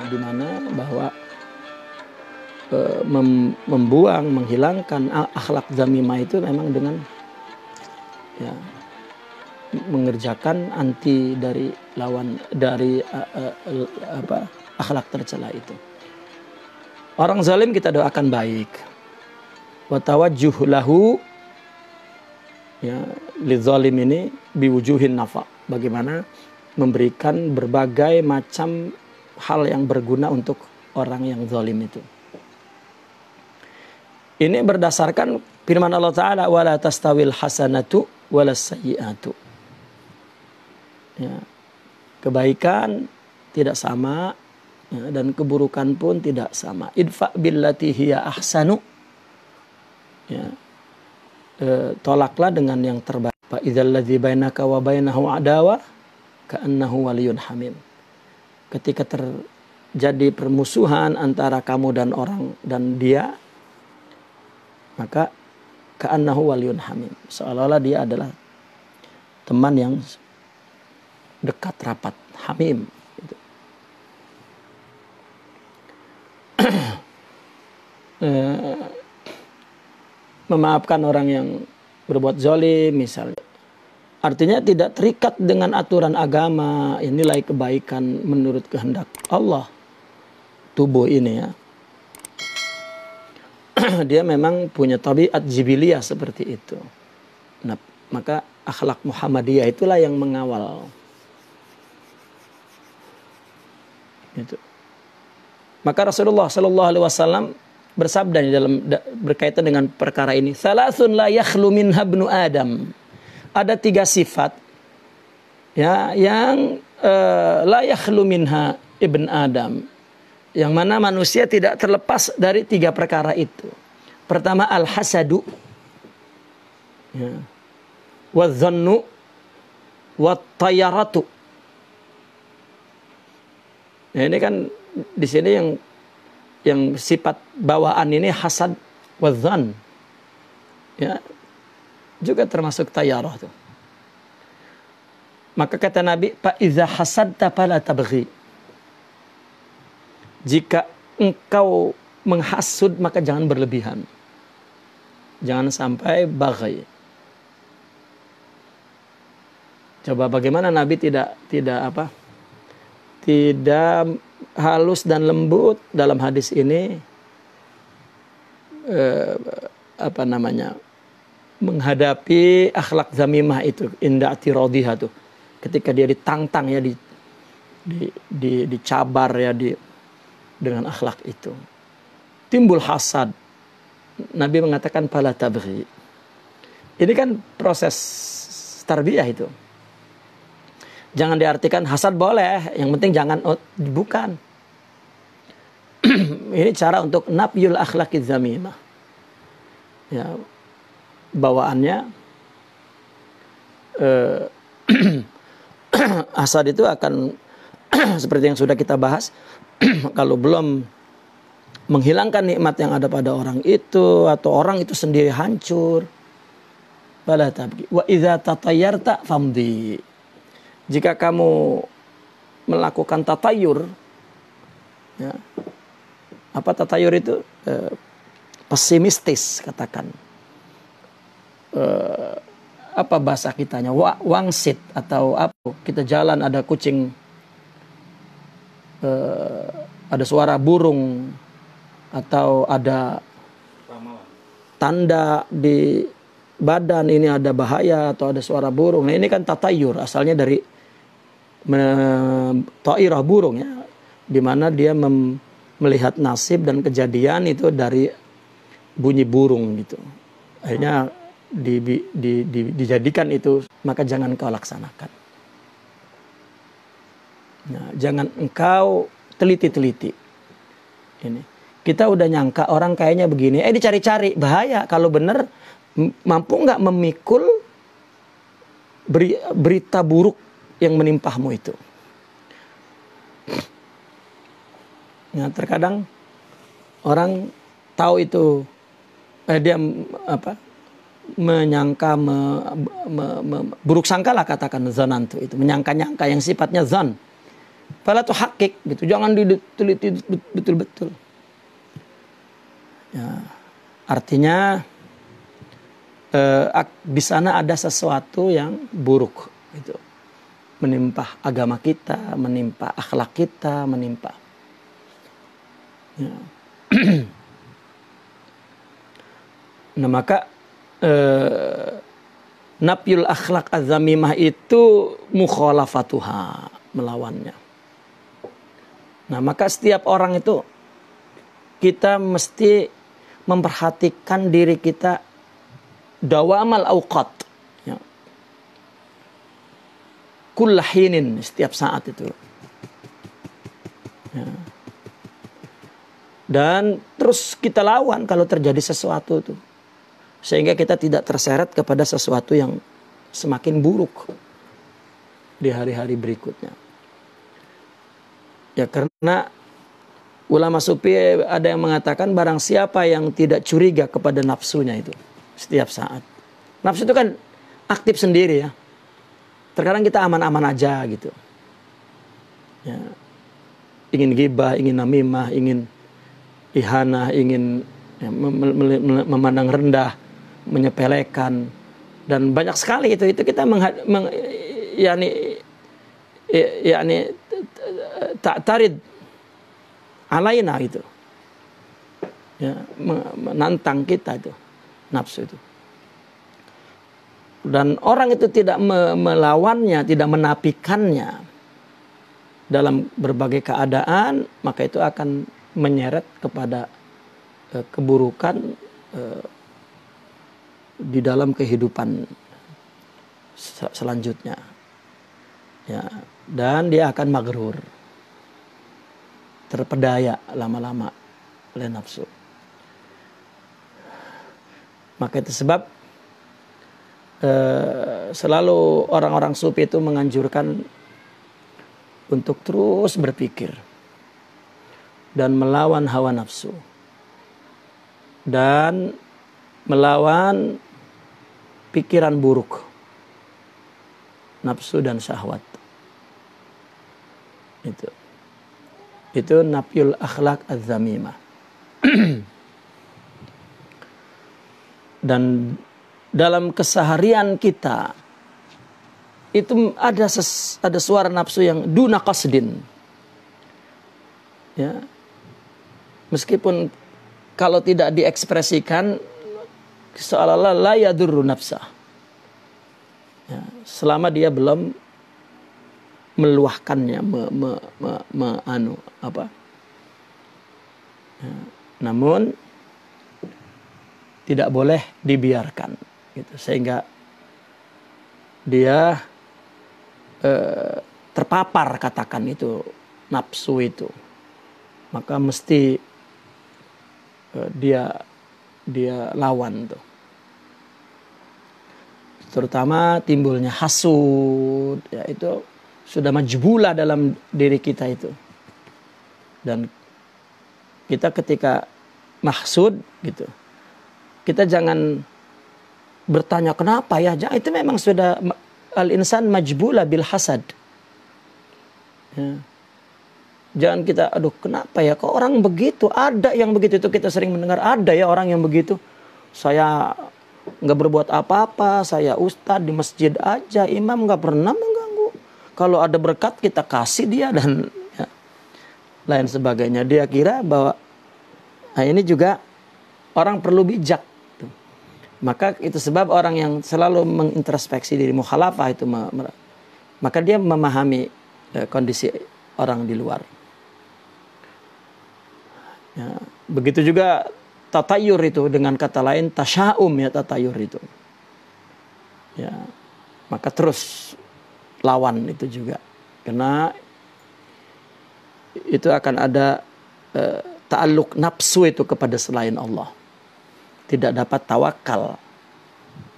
di mana bahwa membuang, menghilangkan akhlak zamimah itu memang dengan ya mengerjakan anti dari lawan dari akhlak tercela itu. Orang zalim kita doakan baik. Wa tawajjuh lahu ya lidzalim ini biwujuhin nafa. Bagaimana memberikan berbagai macam hal yang berguna untuk orang yang zalim itu. Ini berdasarkan firman Allah Ta'ala wala tastawil hasanatu walas sayyi'atu. Ya, kebaikan tidak sama ya, dan keburukan pun tidak sama. Idfa billati hiya ahsanu. Ya, tolaklah dengan yang terbaik. Fa idzal ladzi bainaka wa bainahu adawa ka'annahu waliyyun hamim. Ketika terjadi permusuhan antara kamu dan orang dan dia, maka ka'annahu waliyyun hamim. Seolah-olah dia adalah teman yang dekat rapat, hamim. Gitu. Memaafkan orang yang berbuat zalim misalnya. Artinya tidak terikat dengan aturan agama, nilai kebaikan menurut kehendak Allah. Tubuh ini ya. Dia memang punya tabiat jibiliyah seperti itu. Nah, maka akhlak Muhammadiyah itulah yang mengawal. Itu. Maka Rasulullah Shallallahu Alaihi Wasallam bersabda dalam berkaitan dengan perkara ini, "Salasun la yakhlu minha ibnu Adam." Ada 3 sifat ya yang la yakhlu minha ibn Adam. Yang mana manusia tidak terlepas dari 3 perkara itu. Pertama al-hasadu, ya, wadh-dhannu, wat-tayaratu. Ya, ini kan di sini yang sifat bawaan ini hasad wadh-dhann. Ya, juga termasuk tayarah tuh. Maka kata Nabi, fa iza hasadta fala tabghi. Jika engkau menghasud maka jangan berlebihan. Jangan sampai baghi. Coba bagaimana Nabi tidak halus dan lembut dalam hadis ini menghadapi akhlak zamimah itu, inda atiradhiha tuh. Ketika dia ditantang ya dicabar ya dengan akhlak itu. Timbul hasad. Nabi mengatakan fala tabghi. Ini kan proses tarbiyah itu. Jangan diartikan hasad boleh, yang penting jangan bukan. Ini cara untuk nafyul akhlaqiz zamimah. Ya, bawaannya hasad itu akan seperti yang sudah kita bahas, kalau belum menghilangkan nikmat yang ada pada orang itu atau orang itu sendiri hancur, fala tabghi. Wa idza tatayyarta famdi. Jika kamu melakukan tatayur, ya, apa tatayur itu? Pesimistis katakan. Apa bahasa kitanya? Wangsit atau apa? Kita jalan ada kucing, ada suara burung atau ada tanda di badan ini ada bahaya atau ada suara burung. Nah, ini kan tatayur, asalnya dari ta'irah burung ya, di mana dia melihat nasib dan kejadian itu dari bunyi burung gitu. Akhirnya dijadikan itu, maka jangan kau laksanakan. Nah, jangan engkau teliti-teliti. Ini kita udah nyangka orang kayaknya begini, dicari-cari, bahaya kalau benar. Mampu nggak memikul berita buruk yang menimpahmu itu? Ya, terkadang orang tahu itu, dia menyangka, buruk sangka lah katakan zanantu itu, menyangka-nyangka yang sifatnya zan. Fala tuhaqqiq gitu. Jangan diteliti betul-betul. Ya, artinya di sana ada sesuatu yang buruk gitu. Menimpa agama kita, menimpa akhlak kita, menimpa. Ya. Nah, maka nafyul akhlak az-zamimah itu mukhalafatuha, melawannya. Nah, maka setiap orang itu kita mesti memperhatikan diri kita dawamal auqat. Ya. Kullahinin, setiap saat itu. Ya. Dan terus kita lawan kalau terjadi sesuatu itu. Sehingga kita tidak terseret kepada sesuatu yang semakin buruk di hari-hari berikutnya. Ya, karena ulama sufi ada yang mengatakan barang siapa yang tidak curiga kepada nafsunya itu setiap saat. Nafsu itu kan aktif sendiri ya. Terkadang kita aman-aman aja gitu. Ya. Ingin ghibah, ingin namimah, ingin ihanah, ingin ya, memandang rendah, menyepelekan, dan banyak sekali itu kita ta'tarid alaina itu. Ya, menantang kita itu nafsu itu. Dan orang itu tidak melawannya, tidak menapikannya dalam berbagai keadaan, maka itu akan menyeret kepada keburukan di dalam kehidupan selanjutnya. Ya, dan dia akan maghrur, terpedaya lama-lama oleh nafsu. Maka itu sebab selalu orang-orang sufi itu menganjurkan untuk terus berpikir dan melawan hawa nafsu dan melawan pikiran buruk, nafsu dan syahwat. Itu nafyul akhlak az-zamimah. Dan dalam keseharian kita itu ada suara nafsu yang duna qasdin. Ya. Meskipun kalau tidak diekspresikan seolah-olah la yadurru nafsah. Ya, selama dia belum meluahkannya, ya, namun tidak boleh dibiarkan gitu, sehingga dia terpapar, katakan itu nafsu itu, maka mesti dia lawan tuh. Terutama timbulnya hasud, ya itu sudah majbulah dalam diri kita itu. Dan kita ketika mahsud gitu, kita jangan bertanya kenapa ya. Itu memang sudah al-insan majbulah bil hasad. Ya. Jangan kita, aduh kenapa ya kok orang begitu, ada yang begitu. Itu kita sering mendengar, ada ya orang yang begitu. Saya nggak berbuat apa-apa, saya ustadz di masjid aja, imam nggak pernah mengganggu. Kalau ada berkat kita kasih dia dan ya, lain sebagainya. Dia kira bahwa nah ini juga orang perlu bijak. Maka itu sebab orang yang selalu mengintrospeksi diri, mukhalafah itu, maka dia memahami kondisi orang di luar. Ya, begitu juga tatayur itu, dengan kata lain tasya'um ya, tatayur itu. Ya, maka terus lawan itu juga, karena itu akan ada ta'alluq nafsu itu kepada selain Allah, tidak dapat tawakal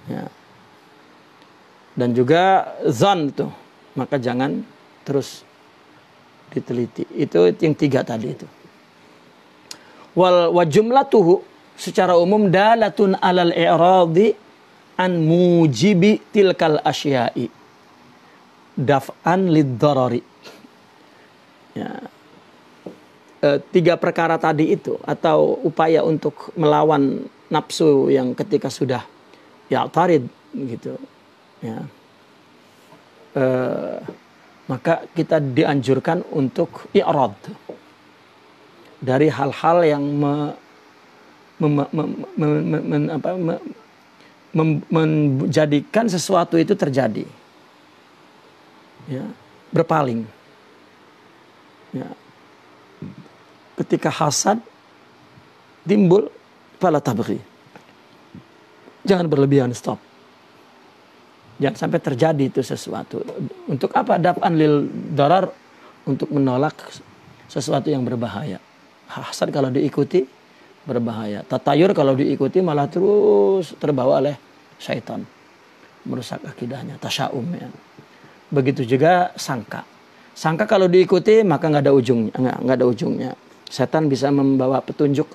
ya. Dan juga zon itu, maka jangan terus diteliti. Itu yang 3 tadi itu. Wa jumlatuhu secara umum dalatun alal i'radi an mujibi tilkal asya'i daf'an lid-darari. Ya. Tiga perkara tadi itu, atau upaya untuk melawan nafsu yang ketika sudah ya tarid gitu, ya, maka kita dianjurkan untuk i'rad dari hal-hal yang menjadikan sesuatu itu terjadi, ya, berpaling, ya. Ketika hasad timbul, fala tabghi, jangan berlebihan, stop, jangan sampai terjadi itu sesuatu. Untuk apa? Daf'an lil darar, untuk menolak sesuatu yang berbahaya. Hasad kalau diikuti berbahaya. Tatayur kalau diikuti malah terus terbawa oleh syaitan, merusak akidahnya, tasya'um, ya. Begitu juga sangka. Sangka kalau diikuti maka nggak ada ujungnya, nggak ada ujungnya. Setan bisa membawa petunjuk,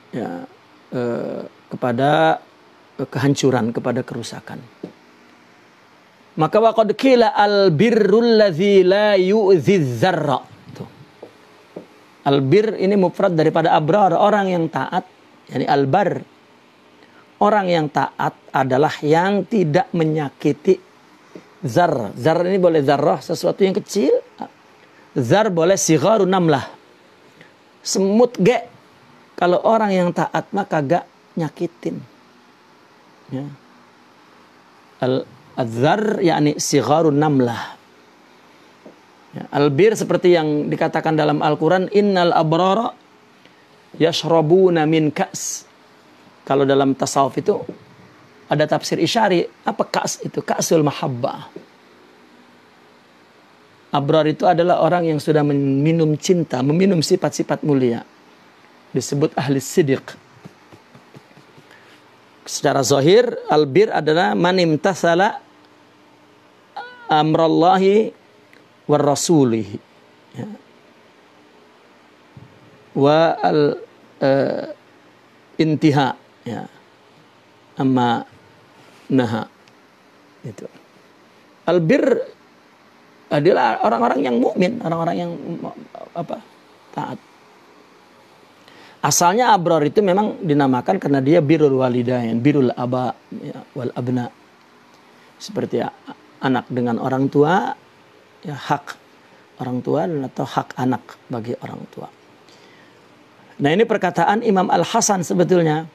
ya, kepada kehancuran, kepada kerusakan. Maka waqad qila al birrul ladzi la yu'dzi dzarra. Al-bir ini mufrad daripada abrar, orang yang taat, yakni al-bar. Orang yang taat adalah yang tidak menyakiti zar. Zar ini boleh zarrah, sesuatu yang kecil. Zar boleh sigharun namlah, semut ge. Kalau orang yang taat maka gak nyakitin, ya. Al-zar yakni sigharun namlah, ya. Al-bir seperti yang dikatakan dalam Al-Quran, innal abrara yashrabuna min ka's. Kalau dalam tasawuf itu ada tafsir isyari. Apa ka's itu? Ka'sul mahabbah. Abrar itu adalah orang yang sudah meminum cinta, meminum sifat-sifat mulia. Disebut ahli siddiq. Secara zahir, albir adalah man imtasala amrallahi war rasulihi, ya. Wa al intiha, ya, amma naha. Itu. Albir adalah orang-orang yang mukmin, orang-orang yang taat. Asalnya abrar itu memang dinamakan karena dia birrul walidain, birrul aba, ya, wal abna. Seperti ya, anak dengan orang tua, ya, hak orang tua, atau hak anak bagi orang tua. Nah, ini perkataan Imam Al-Hasan sebetulnya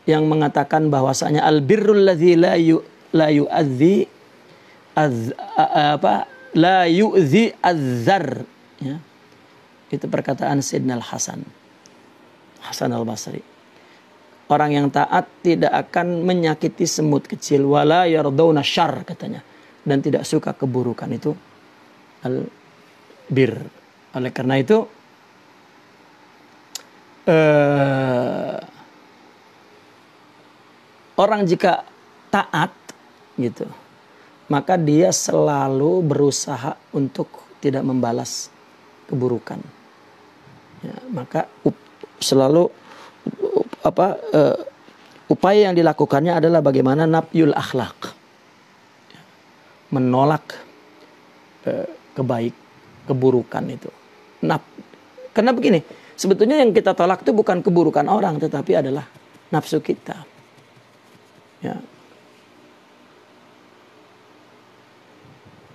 yang mengatakan bahwasanya al-birrul ladzi la yu'adzi la yu'zi az-zar, ya. Itu perkataan Sayyidina Al-Hasan Al-Basri. Orang yang taat tidak akan menyakiti semut kecil, wala yardawna syarr, katanya, dan tidak suka keburukan. Itu al-bir. Oleh karena itu orang jika taat gitu, maka dia selalu berusaha untuk tidak membalas keburukan. Ya, maka selalu upaya yang dilakukannya adalah bagaimana nafyul akhlak, menolak keburukan itu. Karena begini, sebetulnya yang kita tolak itu bukan keburukan orang, tetapi adalah nafsu kita. Ya.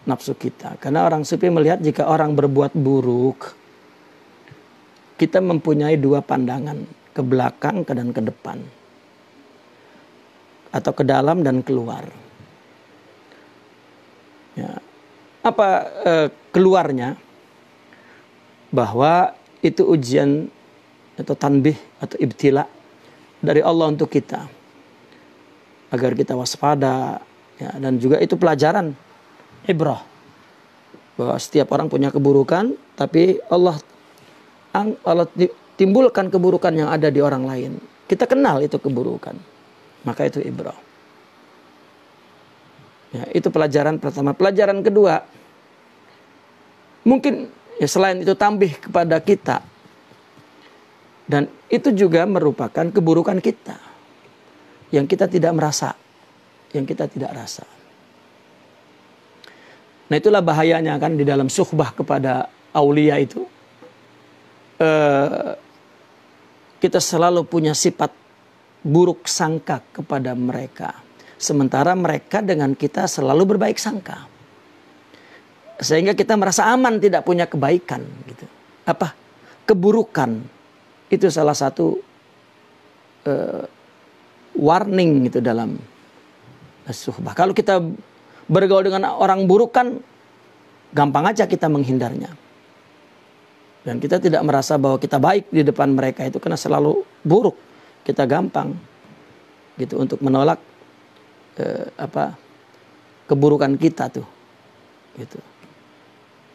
Nafsu kita. Karena orang sufi melihat jika orang berbuat buruk, kita mempunyai dua pandangan, ke belakang dan ke depan, atau ke dalam dan keluar. Ya. Apa keluarnya? Bahwa itu ujian atau tanbih atau ibtila dari Allah untuk kita, agar kita waspada, ya, dan juga itu pelajaran, ibrah, bahwa setiap orang punya keburukan, tapi Allah timbulkan keburukan yang ada di orang lain. Kita kenal itu keburukan, maka itu ibrah. Ya, itu pelajaran pertama. Pelajaran kedua, mungkin ya selain itu tambih kepada kita, dan itu juga merupakan keburukan kita yang kita tidak merasa, yang kita tidak rasa. Nah itulah bahayanya kan di dalam suhbah kepada aulia itu. Kita selalu punya sifat buruk sangka kepada mereka. Sementara mereka dengan kita selalu berbaik sangka. Sehingga kita merasa aman tidak punya kebaikan. Gitu. Apa? Keburukan. Itu salah satu warning gitu dalam suhbah. Kalau kita bergaul dengan orang buruk kan gampang aja kita menghindarnya. Dan kita tidak merasa bahwa kita baik di depan mereka itu karena selalu buruk. Kita gampang gitu untuk menolak keburukan kita tuh. Gitu.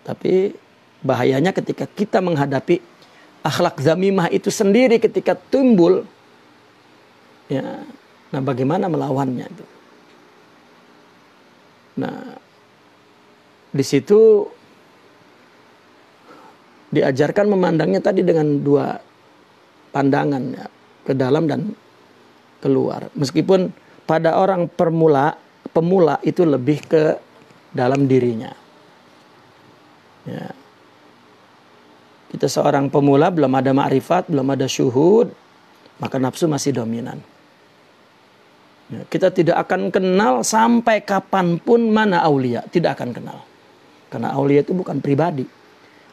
Tapi bahayanya ketika kita menghadapi akhlak zamimah itu sendiri ketika timbul, ya, nah bagaimana melawannya itu? Nah, di situ diajarkan memandangnya tadi dengan dua pandangan, ya, ke dalam dan keluar. Meskipun pada orang pemula itu lebih ke dalam dirinya. Ya. Kita seorang pemula belum ada ma'rifat, belum ada syuhud, maka nafsu masih dominan. Ya, kita tidak akan kenal sampai kapanpun mana aulia. Tidak akan kenal. Karena aulia itu bukan pribadi.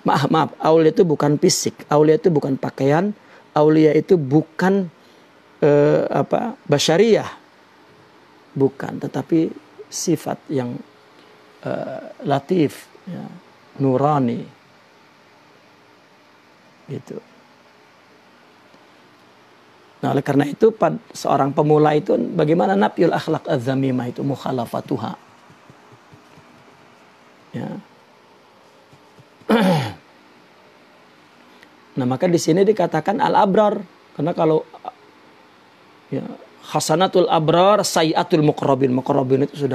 Maaf, aulia itu bukan fisik. Aulia itu bukan pakaian. Aulia itu bukan basyariyah. Bukan. Tetapi sifat yang latif. Ya, nurani. Gitu. Nah, oleh karena itu seorang pemula itu bagaimana nafyul akhlak az-zamimah itu mukhalafatuha. Ya. Nah, maka di sini dikatakan al-abrar karena kalau ya, hasanatul abrar sayiatul muqarrabin. Muqarrabin itu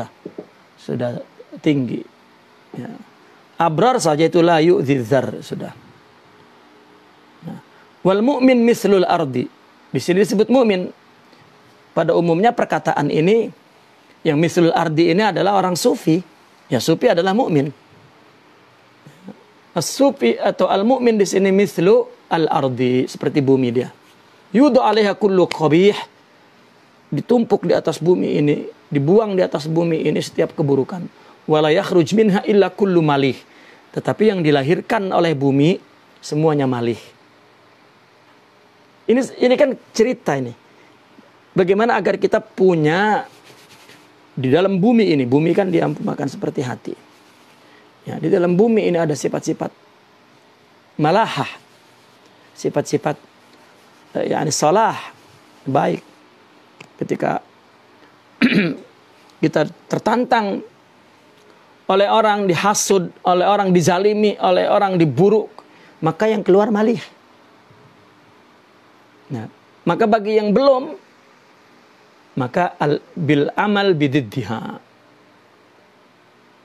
sudah tinggi. Ya. Abrar saja itu la yu'dzidzar sudah. Nah, wal mu'min mislul ardi. Di sini disebut mukmin. Pada umumnya perkataan ini yang mislul ardi ini adalah orang sufi. Ya, sufi adalah mukmin. As-sufi atau al-mukmin di sini mislu al-ardi, seperti bumi dia. Yudu 'alaiha kullu qabih. Ditumpuk di atas bumi ini, dibuang di atas bumi ini setiap keburukan. Wala yakhruj minha illa kullu malih. Tetapi yang dilahirkan oleh bumi semuanya malih. Ini kan cerita ini. Bagaimana agar kita punya di dalam bumi ini. Bumi kan diampamakan seperti hati. Ya, di dalam bumi ini ada sifat-sifat malahah. Sifat-sifat yakni salah. Baik. Ketika kita tertantang oleh orang dihasud, oleh orang dizalimi, oleh orang diburuk. Maka yang keluar malih. Nah, maka bagi yang belum, maka bil amal bididdiha.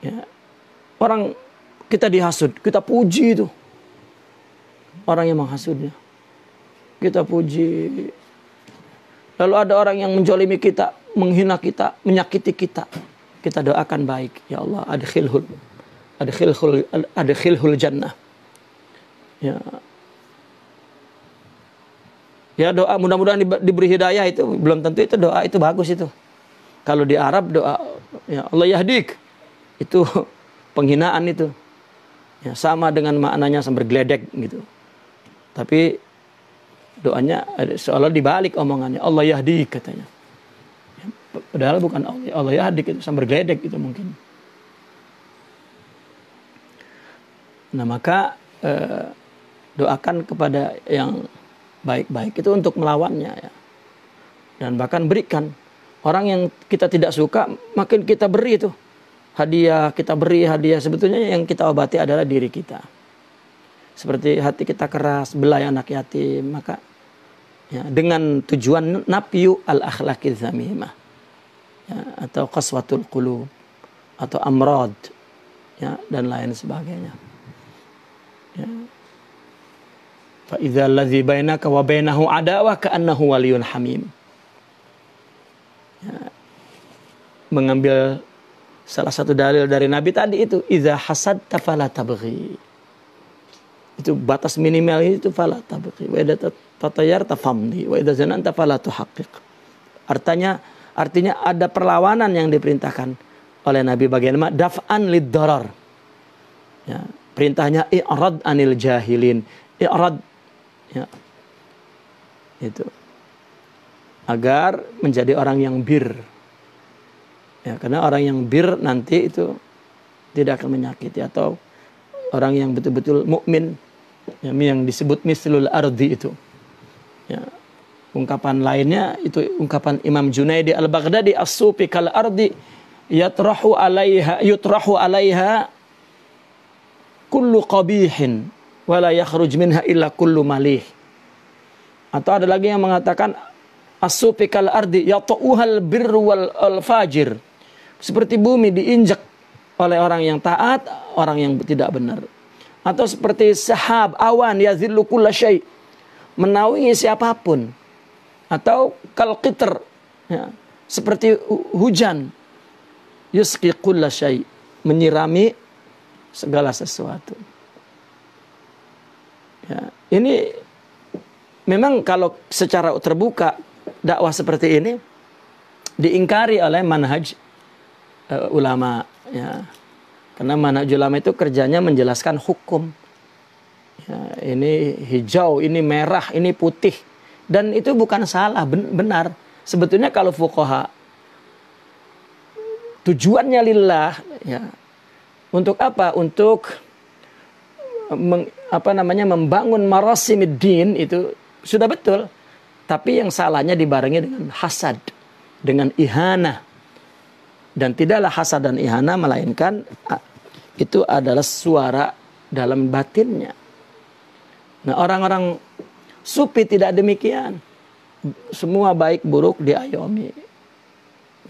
Ya. Orang kita dihasud, kita puji itu. Orang yang menghasudnya. Kita puji. Lalu ada orang yang menjolimi kita, menghina kita, menyakiti kita. Kita doakan baik. Ya Allah, adkhilhul jannah. Ya. Ya, doa mudah-mudahan diberi hidayah itu belum tentu itu doa itu bagus itu. Kalau di Arab doa ya Allah yahdik itu penghinaan itu. Ya, sama dengan maknanya sambil geledek gitu. Tapi doanya seolah dibalik omongannya Allah yahdik katanya. Ya, padahal bukan Allah yahdik itu sambil geledek itu mungkin. Nah, maka doakan kepada yang baik-baik itu untuk melawannya ya. Dan bahkan berikan orang yang kita tidak suka makin kita beri itu hadiah, kita beri hadiah. Sebetulnya yang kita obati adalah diri kita. Seperti hati kita keras, belai anak yatim, maka ya, dengan tujuan nafyu al-akhlaqiz zamimah ya, atau qaswatul qulub atau amrad ya, dan lain sebagainya. Ya. Fa idza allazi bainaka wa bainahu adawah ka'annahu waliyyun hamim. Ya. Mengambil Salah satu dalil dari Nabi tadi itu idza hasadta fala tabghi. Itu batas minimal itu fala tabghi. Wa idza tatayarta famdi wa idza zananta fala tuhaqqiq. Artinya ada perlawanan yang diperintahkan oleh Nabi bagaimana daf'an lid-darar. Ya, perintahnya i'rad anil jahilin. I'rad, ya. Itu agar menjadi orang yang bir. Ya, karena orang yang bir nanti itu tidak akan menyakiti, atau orang yang betul-betul mukmin, ya, yang disebut mislul ardi itu. Ya, ungkapan lainnya itu ungkapan Imam Junaidi al-Baghdadi, as-sufi kal ardi yutrahu alaiha kullu qabihin wa la yakhruj minha illa kullu malih. Atau ada lagi yang mengatakan as-sufi kal ardi yata'uhal birru wal fajir. Seperti bumi diinjak oleh orang yang taat, orang yang tidak benar. Atau seperti sahab, awan, yazillu kulla syai', menaungi siapapun. Atau kal qitr, ya, seperti hujan, yusqi kulla syai', menyirami segala sesuatu. Ya, ini memang kalau secara terbuka dakwah seperti ini diingkari oleh manhaj ulama, ya. Karena manhaj ulama itu kerjanya menjelaskan hukum. Ya, ini hijau, ini merah, ini putih, dan itu bukan salah, benar. Sebetulnya kalau fuqaha tujuannya lillah, ya. Untuk apa? Untuk membangun marasimiddin, itu sudah betul. Tapi yang salahnya dibarengi dengan hasad, dengan ihana. Dan tidaklah hasad dan ihana, melainkan itu adalah suara dalam batinnya. Nah, orang-orang sufi tidak demikian. Semua baik buruk diayomi.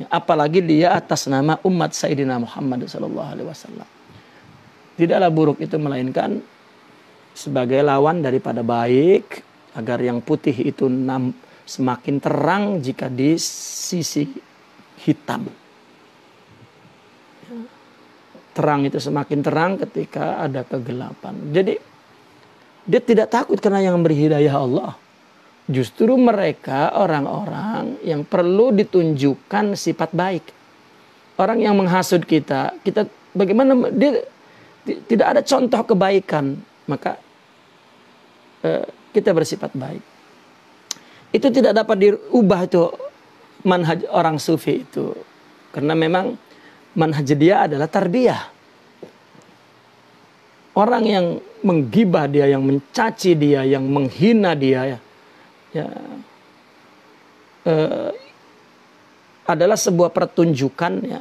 Apalagi dia atas nama umat Sayyidina Muhammad SAW. Tidaklah buruk itu melainkan sebagai lawan daripada baik, agar yang putih itu semakin terang jika di sisi hitam. Terang itu semakin terang ketika ada kegelapan. Jadi dia tidak takut karena yang memberi hidayah Allah. Justru mereka orang-orang yang perlu ditunjukkan sifat baik. Orang yang menghasut kita bagaimana dia tidak ada contoh kebaikan, maka kita bersifat baik. Itu tidak dapat diubah, itu manhaj orang sufi itu. Karena memang manhaj dia adalah tarbiyah. Orang yang menggibah dia, yang mencaci dia, yang menghina dia, adalah sebuah pertunjukan, ya,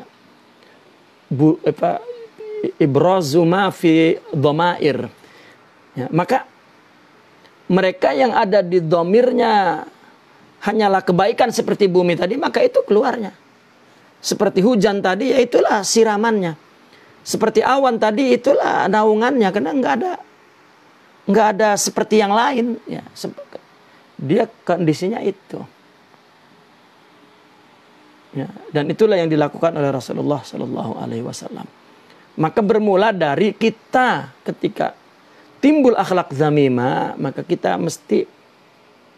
ibrazu ma fi dhamair. Ya, maka mereka yang ada di dhamirnya hanyalah kebaikan seperti bumi tadi, maka itu keluarnya. Seperti hujan tadi, ya itulah siramannya. Seperti awan tadi, itulah naungannya. Karena nggak ada seperti yang lain. Ya, dia kondisinya itu. Ya, dan itulah yang dilakukan oleh Rasulullah SAW. Maka bermula dari kita, ketika timbul akhlak zamimah, maka kita mesti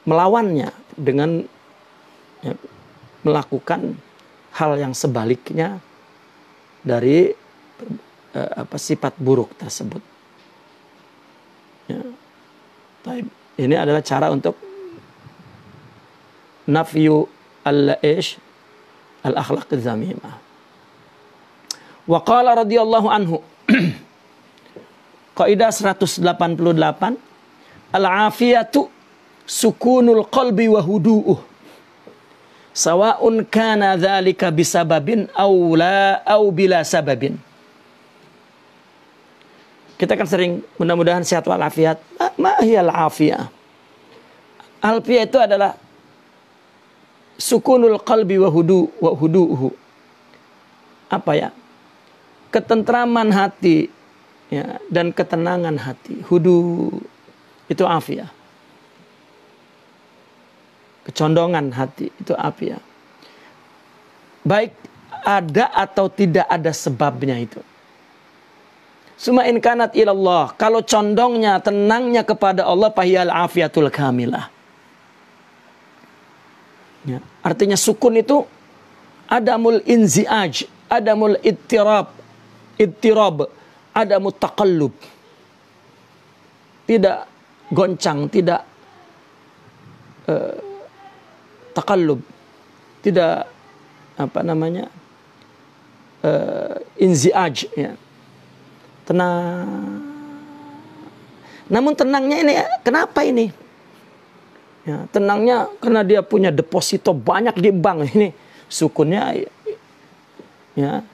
melawannya dengan, ya, melakukan hal yang sebaliknya dari sifat buruk tersebut. Ya. Ini adalah cara untuk nafyu al-akhlaq az-zamimah. Wa qala radhiyallahu anhu, kaidah 188, al-afiyatu sukunul qalbi wa hudu'uh, sawa'un kana dzalika bisababin aw bila sababin. Kita kan sering, mudah-mudahan sehat walafiat. Ma hiyal afiyah? Alfiyah itu adalah sukunul qalbi wa hudu'uhu. Apa ya? Ketentraman hati, ya, dan ketenangan hati. Hudu itu afiyah. Kecondongan hati itu afiyah. Baik ada atau tidak ada sebabnya itu. Summa in kanat ilallah, kalau condongnya, tenangnya kepada Allah, fahiyal afiatul kamilah. Ya, artinya sukun itu adamul inzi'aj, adamul ittirab, adamul taqallub. Tidak goncang, tidak taqallub, tidak inzi'aj, ya. Tenang. Namun tenangnya ini, kenapa ini? Ya, tenangnya karena dia punya deposito banyak di bank. Ini sukunnya ya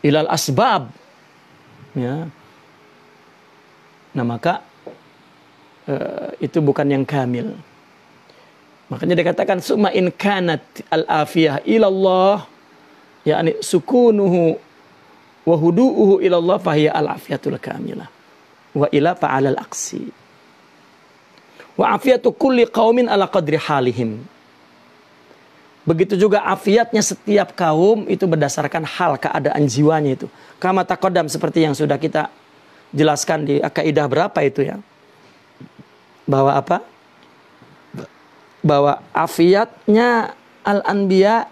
ilal asbab. Ya. Nah, maka itu bukan yang kamil. Makanya dikatakan summa in kanat al-afiyah ilallah, yakni sukunuhu wa hudu'uhu ilallah fahiya al-afiyatul kamilah wa ila fa'alal aqsi wa afiyatu kulli qaumin ala qadri halihim. Begitu juga afiatnya setiap kaum itu berdasarkan hal keadaan jiwanya itu. Kama taqaddam, seperti yang sudah kita jelaskan di kaidah berapa itu ya. Bahwa apa? Bahwa afiatnya al-anbiya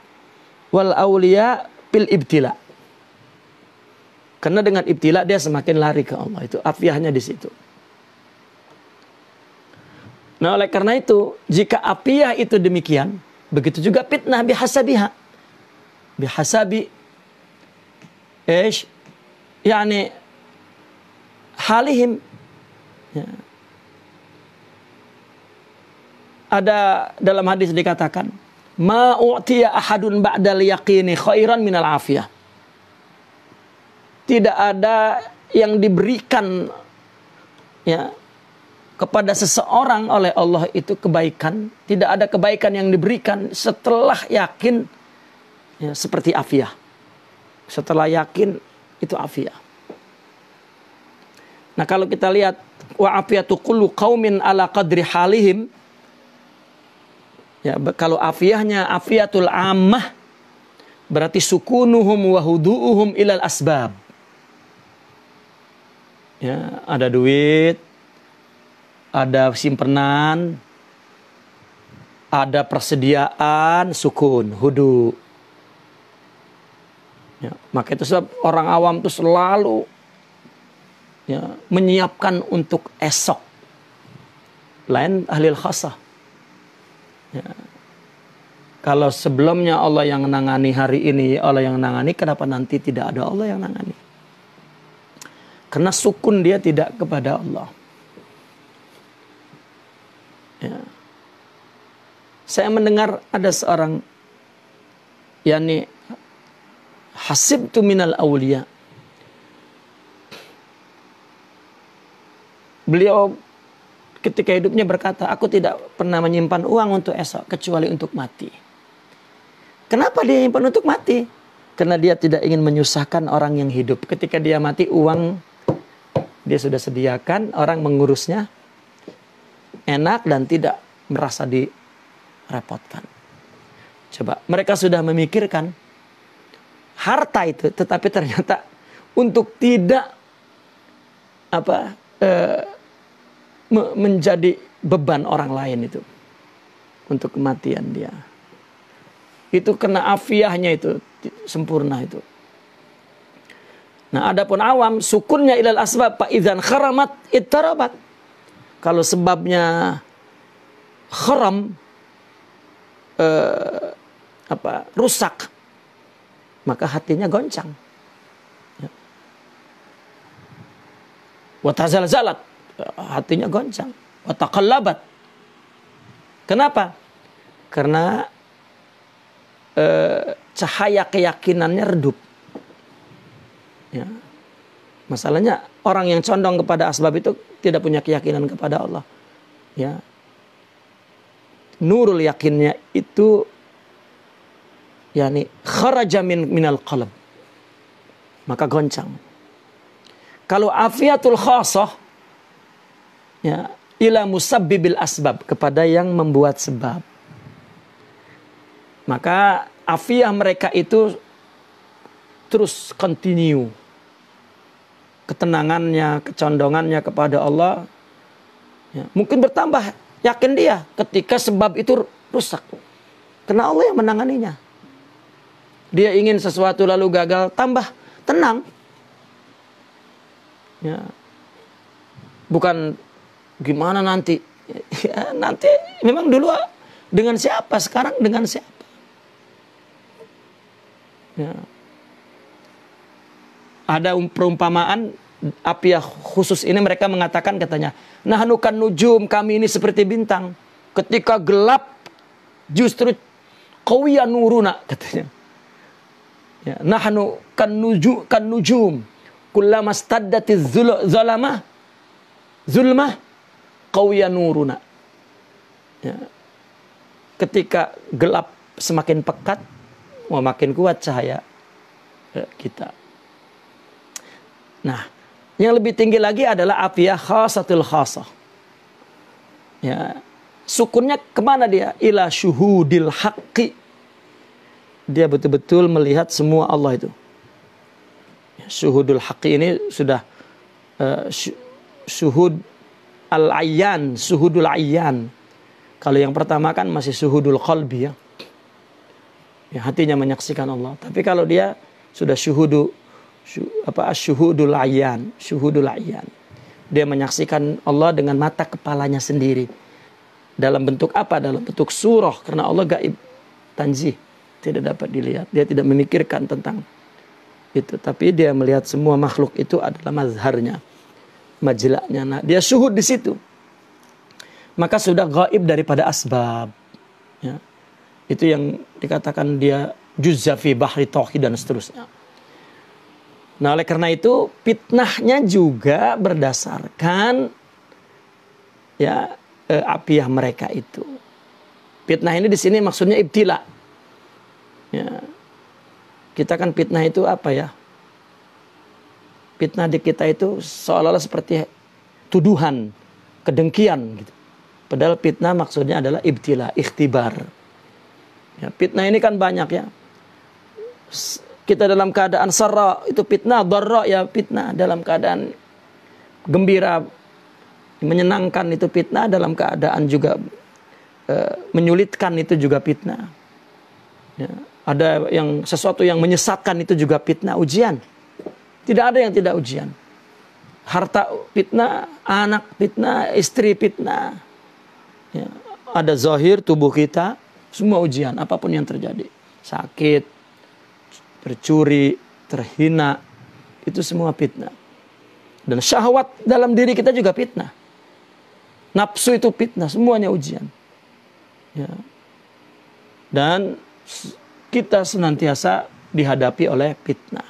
wal auliya bil ibtila. Karena dengan ibtila dia semakin lari ke Allah. Itu afiahnya di situ. Nah, oleh karena itu, jika afiah itu demikian, begitu juga fitnah bihasabiha. Bihasabi yani halihim. Ya. Ada dalam hadis dikatakan, ma u'tiya ahadun ba'dal yaqini khairan minal afiyah. Tidak ada yang diberikan ya kepada seseorang oleh Allah itu kebaikan. Tidak ada kebaikan yang diberikan setelah yakin ya, seperti afiyah. Setelah yakin itu afiyah. Nah, kalau kita lihat wa afiyatu kullu qaumin ala qadri halihim. Ya, kalau afiyahnya afiyatul ammah, berarti sukunuhum wa hudu'uhum ilal asbab. Ya, ada duit, ada simpenan, ada persediaan, sukun, hudu. Ya, maka itu sebab orang awam itu selalu ya, menyiapkan untuk esok. Lain ahlil khasah. Ya. Kalau sebelumnya Allah yang menangani hari ini, Allah yang menangani, kenapa nanti tidak ada Allah yang menangani? Karena sukun dia tidak kepada Allah. Ya. Saya mendengar ada seorang yakni hasibtu minal awliya. Beliau ketika hidupnya berkata, aku tidak pernah menyimpan uang untuk esok kecuali untuk mati. Kenapa dia menyimpan untuk mati? Karena dia tidak ingin menyusahkan orang yang hidup. Ketika dia mati, uang dia sudah sediakan, orang mengurusnya enak dan tidak merasa direpotkan. Coba, mereka sudah memikirkan harta itu, tetapi ternyata untuk tidak menjadi beban orang lain itu untuk kematian dia. Itu kena afiahnya itu sempurna itu. Nah, adapun awam sukunnya ilal asbab fa idzan kharamat ittarabat. Kalau sebabnya kharam rusak, maka hatinya goncang. Ya. Wa tazalzalat, hatinya goncang. Wa taqallabat. Kenapa? Karena cahaya keyakinannya redup. Ya. Masalahnya orang yang condong kepada asbab itu tidak punya keyakinan kepada Allah. Ya. Nurul yakinnya itu yakni kharaja minal qalb. Maka goncang. Kalau afiatul khasah ya ila musabbibil asbab, kepada yang membuat sebab. Maka Afiyah mereka itu terus continue. Ketenangannya, kecondongannya kepada Allah. Ya, mungkin bertambah, yakin dia ketika sebab itu rusak. Karena Allah yang menanganinya. Dia ingin sesuatu lalu gagal, tambah tenang. Ya. Bukan gimana nanti. Ya, nanti memang dulu dengan siapa, sekarang dengan siapa. Ya. Ada perumpamaan Afiyah khusus ini mereka mengatakan katanya, nahnu kan nujum, kami ini seperti bintang. Ketika gelap justru qawiya nuruna katanya. Ya, nahnu kan nujum kullama staddatiz zulmah qawiya nuruna. Ya. Ketika gelap semakin pekat, makin kuat cahaya kita. Nah, yang lebih tinggi lagi adalah afiyah khasatul khasah. Ya, sukunnya kemana dia? Ila syuhudil haqqi. Dia betul-betul melihat semua Allah itu. Ya, syuhudul haqqi ini sudah syuhud al-ayyan, syuhudul ayyan. Kalau yang pertama kan masih syuhudul qalbi ya. Ya, hatinya menyaksikan Allah. Tapi kalau dia sudah syuhudul ayyan, syuhudul ayyan. Dia menyaksikan Allah dengan mata kepalanya sendiri. Dalam bentuk apa? Dalam bentuk surah, karena Allah gaib, tanzih, tidak dapat dilihat. Dia tidak memikirkan tentang itu, tapi dia melihat semua makhluk itu adalah mazharnya, majla'nya. Nah, dia syuhud di situ. Maka sudah gaib daripada asbab. Ya. Itu yang dikatakan dia juzza fi bahri tauhid dan seterusnya. Nah, oleh karena itu fitnahnya juga berdasarkan ya afiyah mereka itu. Fitnah ini di sini maksudnya ibtila. Ya. Kita kan fitnah itu apa ya? Fitnah di kita itu seolah-olah seperti tuduhan, kedengkian gitu. Padahal fitnah maksudnya adalah ibtila, ikhtibar. Ya, fitnah ini kan banyak ya. Kita dalam keadaan sarra itu fitnah, dharra ya fitnah, dalam keadaan gembira, menyenangkan itu fitnah, dalam keadaan juga menyulitkan itu juga fitnah. Ya, ada yang sesuatu yang menyesatkan itu juga fitnah, ujian. Tidak ada yang tidak ujian. Harta fitnah, anak fitnah, istri fitnah. Ya, ada zahir tubuh kita, semua ujian, apapun yang terjadi. Sakit, tercuri, terhina, itu semua fitnah. Dan syahwat dalam diri kita juga fitnah. Nafsu itu fitnah, semuanya ujian. Ya. Dan kita senantiasa dihadapi oleh fitnah.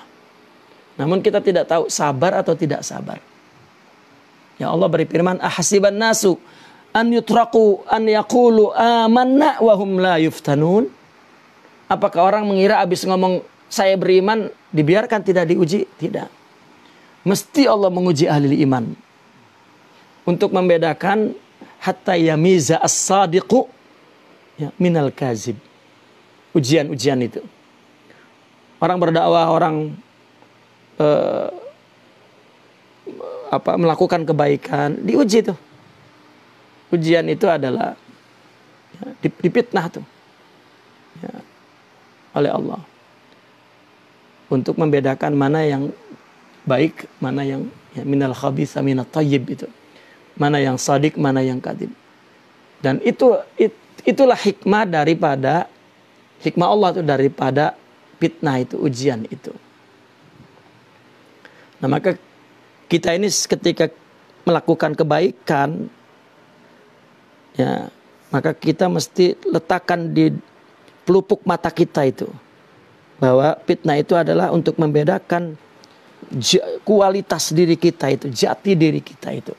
Namun kita tidak tahu sabar atau tidak sabar. Ya, Allah berfirman, ahasiban nasu an yutraku an yaqulu amanna wa hum la yuftanun. Apakah orang mengira habis ngomong saya beriman dibiarkan tidak diuji? Tidak. Mesti Allah menguji ahli iman. Untuk membedakan hatta yamiza as-sadiqu ya, minal kazib. Ujian-ujian itu. Orang berdakwah, orang melakukan kebaikan, diuji tuh. Ujian itu adalah ya, dipitnah tuh. Ya, oleh Allah. Untuk membedakan mana yang baik, mana yang ya, minal khabitha minat thayyib itu. Mana yang sadik, mana yang kadhib. Dan itulah hikmah daripada hikmah Allah itu daripada fitnah itu, ujian itu. Nah, maka kita ini ketika melakukan kebaikan ya, maka kita mesti letakkan di pelupuk mata kita itu bahwa fitnah itu adalah untuk membedakan kualitas diri kita itu, jati diri kita itu.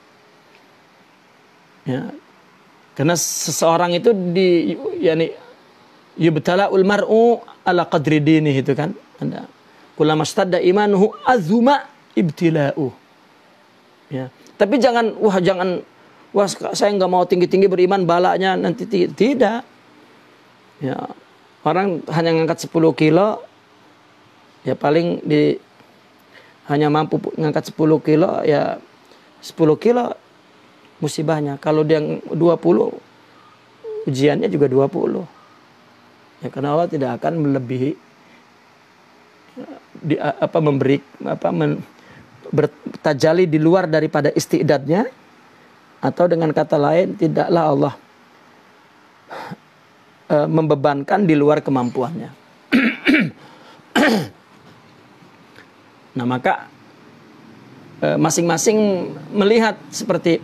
Ya. Karena seseorang itu yubtala'ul mar'u ala qadri dinih itu kan. Anda kullama stadda imanuhu azuma ibtila'u. Ya. Tapi jangan saya enggak mau tinggi-tinggi beriman balanya nanti tidak. Ya. Orang hanya ngangkat 10 kilo, ya paling hanya mampu ngangkat 10 kilo, ya 10 kilo musibahnya. Kalau dia 20, ujiannya juga 20. Ya, karena Allah tidak akan melebihi bertajali di luar daripada istidadnya, atau dengan kata lain tidaklah Allah membebankan di luar kemampuannya. Nah, maka masing-masing melihat seperti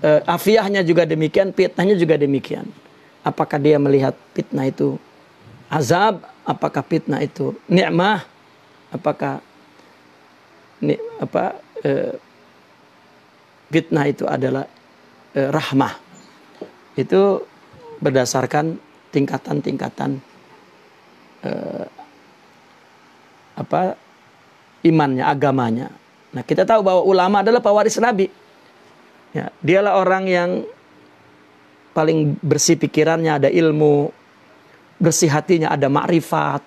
afiahnya juga demikian, fitnahnya juga demikian. Apakah dia melihat fitnah itu azab, apakah fitnah itu nikmah, apakah fitnah itu adalah rahmah. Itu berdasarkan tingkatan-tingkatan imannya, agamanya. Nah, kita tahu bahwa ulama adalah pewaris Nabi. Ya, dialah orang yang paling bersih pikirannya, ada ilmu, bersih hatinya, ada makrifat.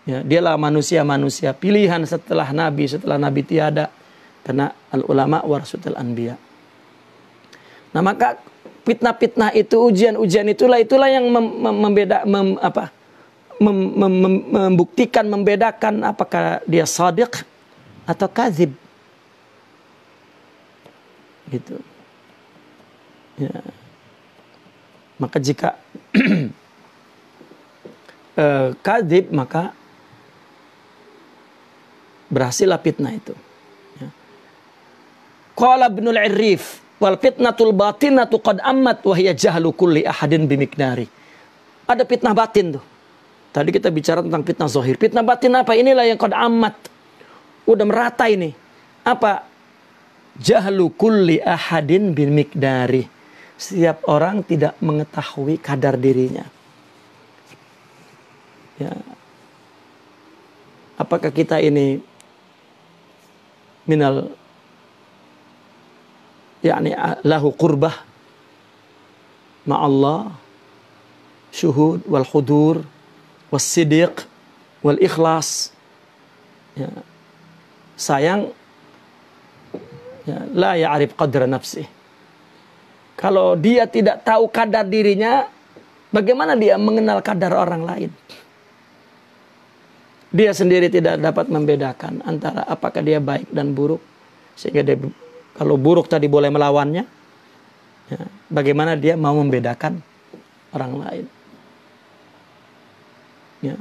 Ya, dialah manusia-manusia pilihan setelah Nabi tiada. Karena al-ulama warasatul anbiya. Nah, maka fitnah-fitnah itu, ujian-ujian itulah yang membuktikan, membedakan apakah dia shadiq atau kadzib. Gitu. Ya. Maka jika kadzib, maka berhasillah fitnah itu. Ya. Qala Ibnul Irrif, wal fitnatul batinatu qad ammat wa hiya jahlu kulli ahadin bimiqdari. Ada fitnah batin tuh. Tadi kita bicara tentang fitnah zahir. Fitnah batin apa? Inilah yang qad ammat. Udah merata ini. Apa? Jahlu kulli ahadin bimiqdari. Setiap orang tidak mengetahui kadar dirinya. Ya. Apakah kita ini minal yakni lahu qurbah ma'allah, syuhud wal khudur was siddiq wal ikhlas. Ya. Sayang, ya, la ya'rif qadra nafsih. Kalau dia tidak tahu kadar dirinya, bagaimana dia mengenal kadar orang lain? Dia sendiri tidak dapat membedakan antara apakah dia baik dan buruk, sehingga dia, kalau buruk tadi boleh melawannya, ya, bagaimana dia mau membedakan orang lain? Ya.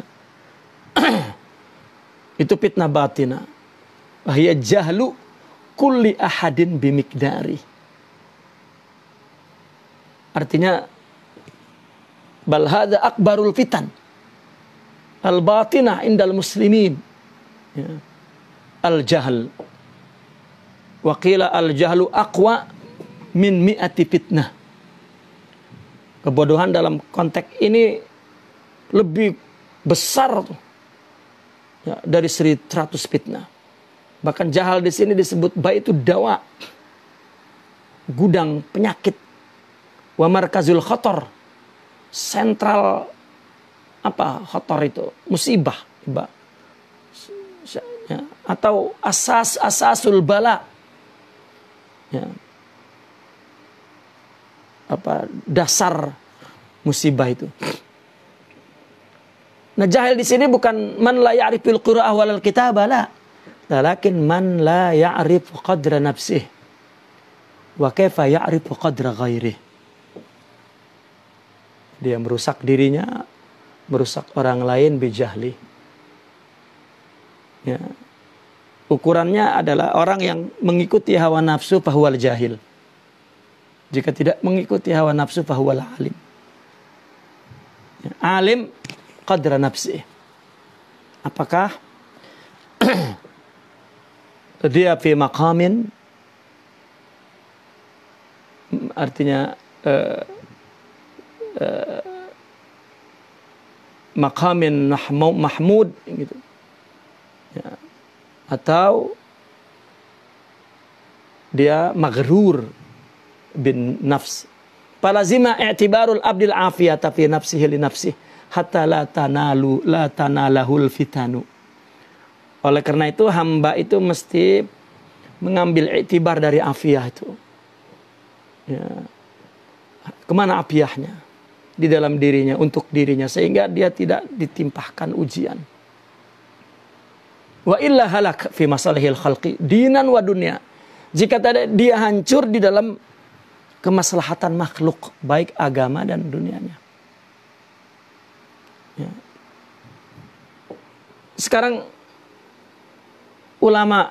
Itu fitnah batina. Wahya jahlu kulli ahadin bimiqdari. Artinya, bal hadza akbarul fitan al batinah indal muslimin. Ya. Al jahl. Wa qila al jahlu aqwa min mi'ati fitnah. Kebodohan dalam konteks ini lebih besar tuh, ya, dari 100 fitnah. Bahkan jahal di sini disebut baitu dawa, gudang penyakit. Wa markazul khatar, sentral apa khatar itu? Musibah, ya, atau asasul bala. Ya. Apa dasar musibah itu? Nah, jahil di sini bukan man la ya'riful qira'ah wal kitabah, la. Lakin man la ya'rif qadra nafsih wa kaifa ya'rifu qadra ghairih. Dia merusak dirinya, merusak orang lain bijahli. Ya. Ukurannya adalah orang yang mengikuti hawa nafsu fahuwal jahil. Jika tidak mengikuti hawa nafsu fahuwal alim. Ya. Alim qadra nafsi. Apakah dia fi maqamin, artinya maqamin mahmud gitu. Ya. Atau dia maghrur bin nafs. Palazima i'tibarul abdil afiyata fi nafsihi li nafsihi hatta la tanalahul fitanu. Oleh karena itu hamba itu mesti mengambil iktibar dari afiyah itu. Ya. Kemana afiyahnya? Di dalam dirinya, untuk dirinya. Sehingga dia tidak ditimpahkan ujian. Wa illa halak fi masalihil khalqi dinan wa dunya. Jika dia hancur di dalam kemaslahatan makhluk, baik agama dan dunianya. Ya. Sekarang ulama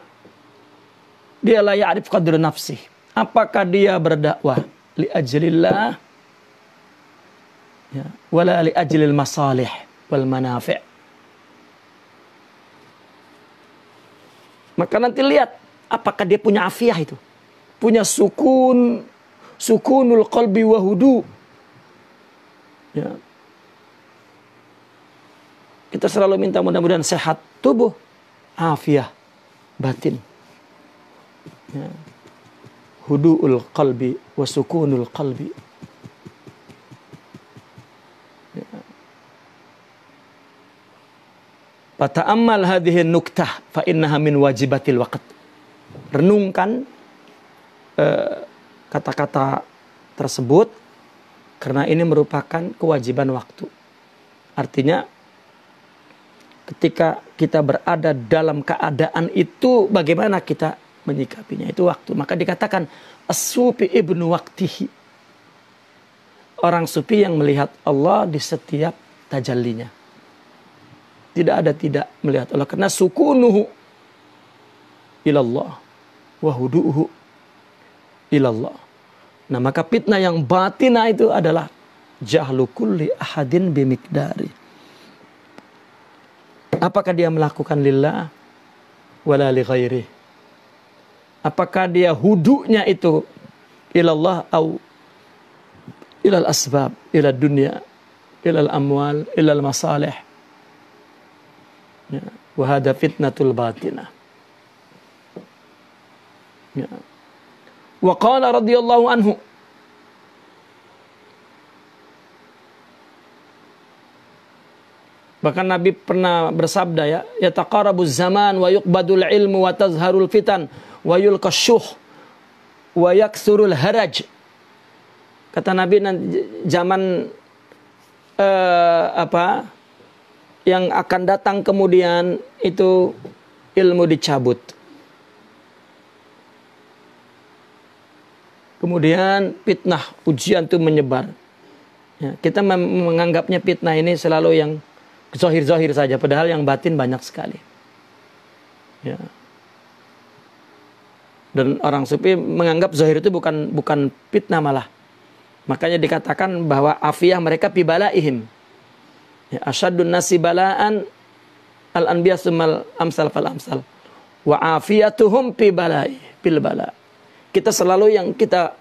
dia la ya'rif qadr nafsih. Apakah dia berdakwah li ajlillah ya, wala li ajlil masalih wal manafi'. Maka nanti lihat apakah dia punya afiyah itu. Punya sukunul qalbi wa hudu. Ya. Kita selalu minta mudah-mudahan sehat tubuh, afiyah batin. Ya. Hudu'ul qalbi wa sukunul qalbi. Ya. Fata'ammal hadhihi nuktah fa innaha min wajibatil waqt. Renungkan kata-kata tersebut karena ini merupakan kewajiban waktu. Artinya ketika kita berada dalam keadaan itu, bagaimana kita menyikapinya, itu waktu. Maka dikatakan as-sufi ibnu waqtihi. Orang sufi yang melihat Allah di setiap tajallinya. Tidak ada tidak melihat Allah. Karena sukunuhu ilallah wa hudu'uhu ilallah. Nah maka fitnah yang batinah itu adalah jahlu kulli ahadin bimikdari. Apakah dia melakukan lillah wala li ghairi? Apakah dia hudunya itu ilallah au ilal asbab, ilal dunya, ilal amwal, ilal masalih. Ya, wa hada fitnatul batinah. Ya. Wa qala radhiyallahu anhu, bahkan Nabi pernah bersabda ya, yataqarabuz zaman wa yuqbadul ilmu wa tazharul fitan wa yulqasyuh wa yaksurul haraj. Kata Nabi nanti zaman yang akan datang kemudian itu ilmu dicabut. Kemudian fitnah, ujian itu menyebar. Ya, kita menganggapnya fitnah ini selalu yang zahir-zahir saja, padahal yang batin banyak sekali. Ya. Dan orang sufi menganggap zahir itu bukan fitnah malah. Makanya dikatakan bahwa afiyah mereka fi balaihim. Ya, asyadun nasi bala'an al-anbiya summal amsal fal amsal. Wa afiyatuhum fi bala'i fil bala'. Kita selalu yang kita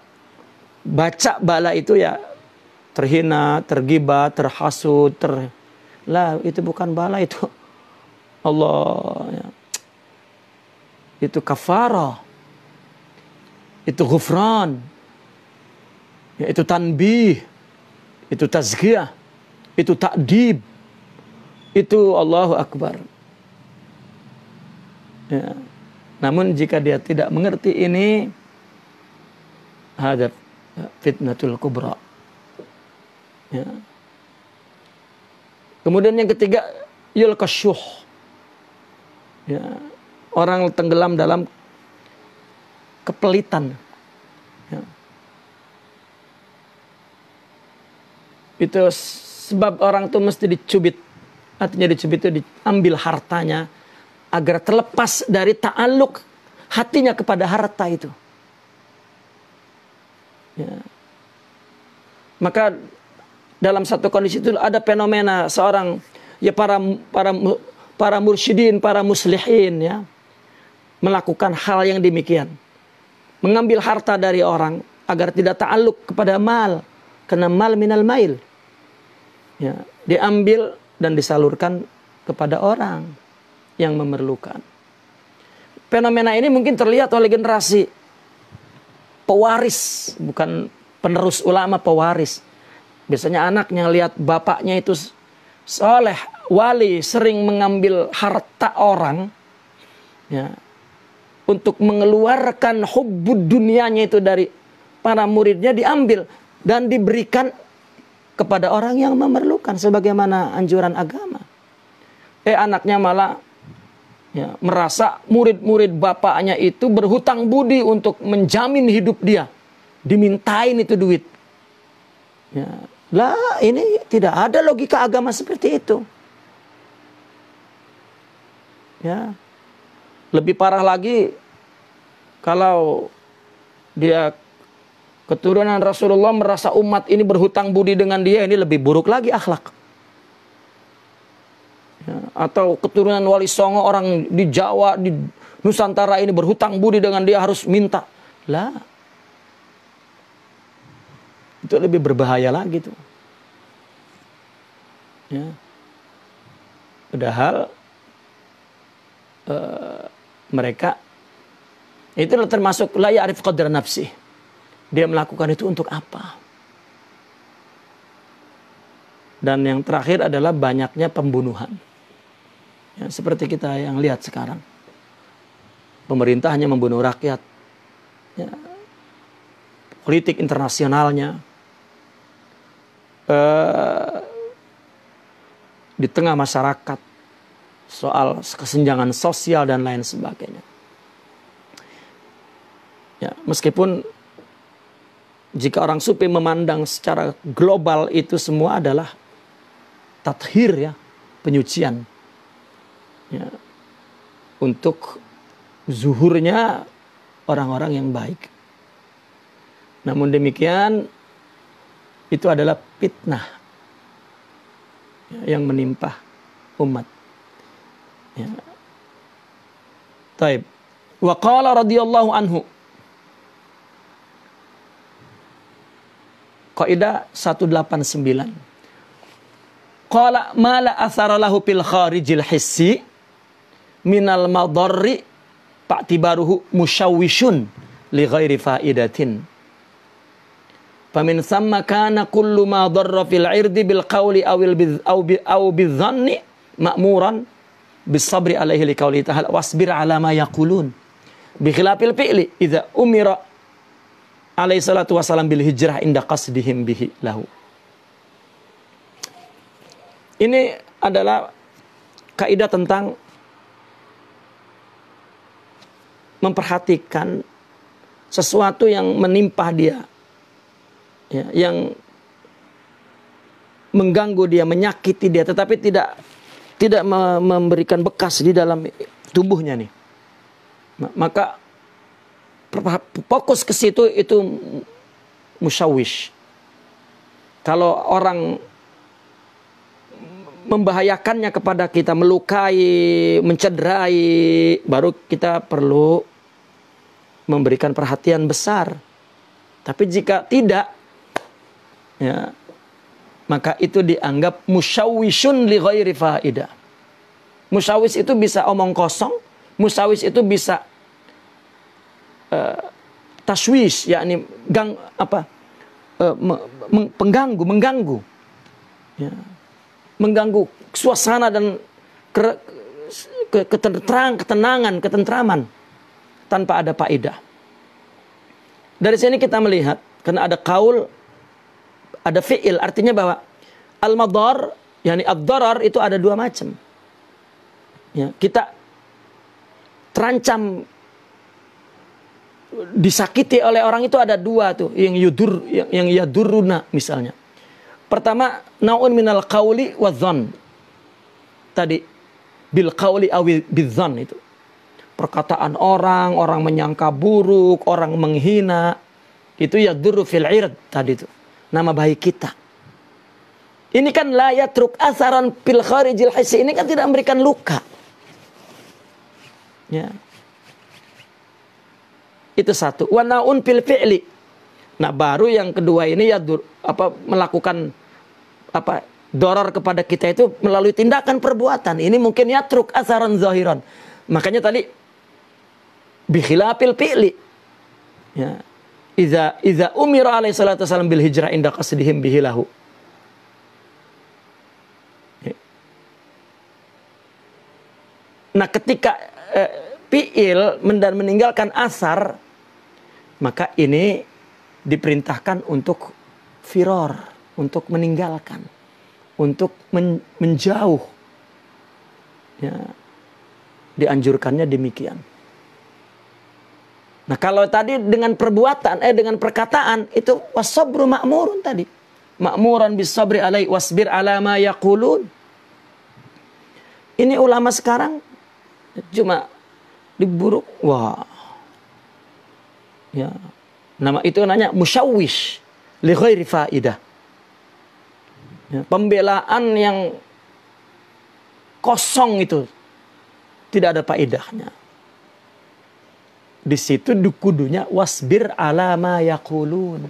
baca bala itu ya terhina, tergibah, terhasud, lah itu bukan bala, itu Allah ya. Itu kafarah, itu ghufran ya, itu tanbih, itu tazkiyah, itu ta'dib, itu Allahu Akbar ya. Namun jika dia tidak mengerti ini, hadap fitnatul kubra ya. Kemudian yang ketiga, yulqasyuh ya, orang tenggelam dalam kepelitan ya. Itu sebab orang itu mesti dicubit. Artinya dicubit itu diambil hartanya agar terlepas dari ta'alluq hatinya kepada harta itu ya. Maka dalam satu kondisi itu ada fenomena seorang ya, para mursyidin, para muslihin ya, melakukan hal yang demikian, mengambil harta dari orang agar tidak ta'alluq kepada mal, karena mal minal mail ya, diambil dan disalurkan kepada orang yang memerlukan. Fenomena ini mungkin terlihat oleh generasi pewaris, bukan penerus ulama, pewaris. Biasanya anaknya lihat bapaknya itu soleh, wali sering mengambil harta orang, ya, untuk mengeluarkan hubbud dunianya itu dari para muridnya, diambil dan diberikan kepada orang yang memerlukan sebagaimana anjuran agama. Anaknya malah, ya, merasa murid-murid bapaknya itu berhutang budi untuk menjamin hidup dia, dimintain itu duit. Ya. Lah, ini tidak ada logika agama seperti itu. Ya. Lebih parah lagi kalau dia keturunan Rasulullah merasa umat ini berhutang budi dengan dia, ini lebih buruk lagi akhlak. Ya. Atau keturunan Wali Songo, orang di Jawa, di Nusantara ini berhutang budi dengan dia, harus minta. Lah, itu lebih berbahaya lagi tuh. Ya. Padahal mereka itu termasuk la ya'rif qadra nafsi. Dia melakukan itu untuk apa? Dan yang terakhir adalah banyaknya pembunuhan. Ya, seperti kita yang lihat sekarang. Pemerintah hanya membunuh rakyat. Ya. Politik internasionalnya. Di tengah masyarakat. Soal kesenjangan sosial dan lain sebagainya. Ya, meskipun jika orang sufi memandang secara global itu semua adalah tathir, ya, penyucian, ya, untuk zuhurnya orang-orang yang baik. Namun demikian itu adalah fitnah, ya, yang menimpa umat. Ya. Taib. Wa qala radhiyallahu anhu. Qaidah 189. Qala ma la athara lahu fil kharijil hissi minal madarri fa'tibaruhu musyawwishun li ghairi faidatin. Famin thamma kana kullu ma darra fil irdi bil qawli aw bil dhanni ma'muran bis sabri alaihi li qawli ta'ala wasbir ala ma yaqulun bi khilafil fi'li idza umira alaihi salatu wassalam bil hijrah inda qasdihim bihi lahu. Ini adalah kaidah tentang memperhatikan sesuatu yang menimpa dia, ya, yang mengganggu dia, menyakiti dia, tetapi tidak memberikan bekas di dalam tubuhnya nih. Maka fokus ke situ, itu musyawish. Kalau orang membahayakannya kepada kita, melukai, mencederai, baru kita perlu memberikan perhatian besar. Tapi jika tidak, ya, maka itu dianggap musyawishun li ghairi faidah. Musyawis itu bisa omong kosong, musyawis itu bisa taswish, yakni pengganggu, mengganggu, ya, mengganggu suasana dan ketenangan, ketentraman tanpa ada faedah. Dari sini kita melihat, karena ada qaul, ada fi'il, artinya bahwa al-madar, yakni ad-darar itu ada dua macam. Ya, kita terancam disakiti oleh orang itu ada dua tuh, yang yaduruna misalnya. Pertama, naun minal qauli wa dzan. Tadi bil qauli aw bidzan itu. Perkataan orang menyangka buruk, orang menghina, itu yadurru fil ird tadi itu. Nama baik kita. Ini kan la yatruk asaran fil kharijil hissi, ini kan tidak memberikan luka. Ya. Itu satu. Wa naun fil fi'li. Nah, baru yang kedua ini ya melakukan dorar kepada kita itu melalui tindakan perbuatan. Ini mungkin yatruk asaran zahiran. Makanya tadi bi khilafil fi'li. Ya. Iza umira alaihi salatu wasallam bil hijrah inda qasdihim bihi lahu. Nah, ketika fi'il dan meninggalkan asar, maka ini diperintahkan untuk firor, untuk meninggalkan, untuk menjauh. Ya, dianjurkannya demikian. Nah, kalau tadi dengan perbuatan, dengan perkataan, itu wasabru ma'murun tadi. Ma'muran bis sabri alai wasbir ala ma yaqulun. Ini ulama sekarang cuma diburuk. Wah. Ya. Nama itu namanya musyawwish li ghairi faidah. Ya, pembelaan yang kosong itu tidak ada faedahnya. Di situ kudunya wasbir ala ma yaqulun.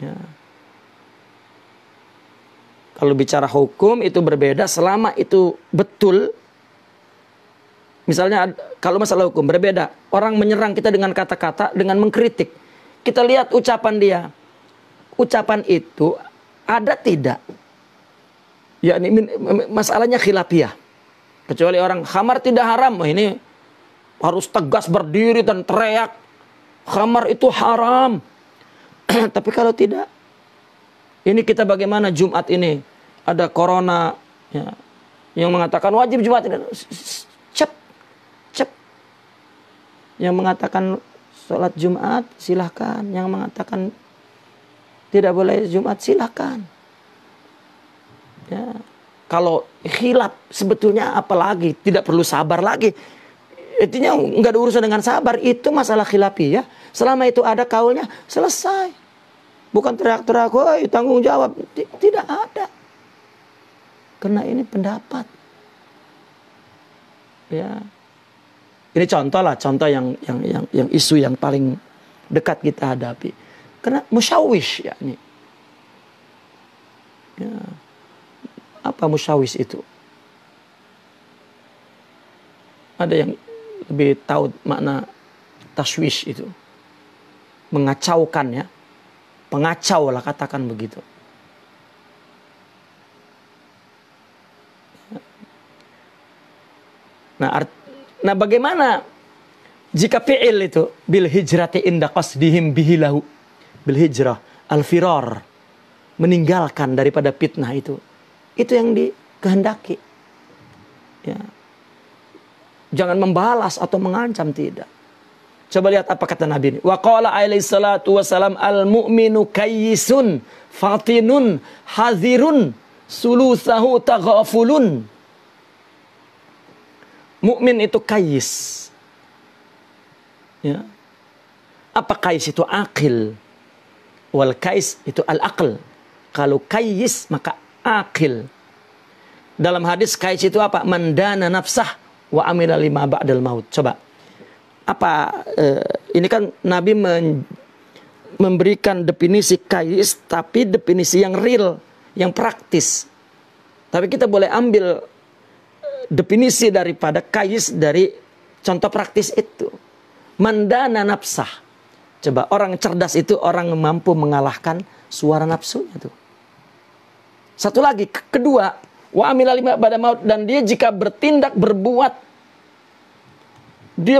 Ya. Kalau bicara hukum itu berbeda selama itu betul. Misalnya kalau masalah hukum berbeda. Orang menyerang kita dengan kata-kata, dengan mengkritik. Kita lihat ucapan dia. Ucapan itu ada tidak? Ya, ini masalahnya khilafiyah. Kecuali orang khamar tidak haram. Oh, ini harus tegas berdiri dan teriak. Khamar itu haram. Tapi kalau tidak. Ini kita bagaimana Jumat ini. Ada corona. Ya, yang mengatakan wajib Jumat. Cep. Yang mengatakan sholat Jumat silahkan. Yang mengatakan tidak boleh Jumat silahkan. Ya. Kalau khilaf sebetulnya apalagi. Tidak perlu sabar lagi. Intinya nggak ada urusan dengan sabar. Itu masalah khilafiyah. Selama itu ada kaulnya, selesai. Bukan teriak-teriak, woi tanggung jawab. Tidak ada. Karena ini pendapat. Ya. Ini contoh lah, contoh yang isu yang paling dekat kita hadapi. Karena musyawwish ya ini. Ya. Apa musyawwish itu? Ada yang lebih tahu makna tashwish itu. Mengacaukan ya. Pengacau lah katakan begitu. Nah bagaimana jika fi'il itu bil hijrati inda qasdihim bihilahu. Bil hijrah al-firar. Meninggalkan daripada fitnah itu. Itu yang dikehendaki. Ya. Jangan membalas atau mengancam, tidak. Coba lihat apa kata Nabi ini. Wa qala alaihi salatu wasalam al-mu'minu kayyisun fatinun hazirun sulusahu taghafulun. Mukmin itu kayyis. Ya. Apa kayyis itu? Aqil. Wal kayyis itu al-aql. Kalau kayyis maka aqil. Dalam hadis kayyis itu apa? Mandana nafsah wa amila lima ba'dal maut. Coba. Apa ini kan Nabi memberikan definisi kayyis, tapi definisi yang real, yang praktis. Tapi kita boleh ambil definisi daripada kayyis dari contoh praktis itu. Mandana nafsah. Coba, orang cerdas itu orang mampu mengalahkan suara nafsunya tuh. Satu lagi, kedua, wa amila lima ba'dal maut, dan dia jika bertindak, berbuat, dia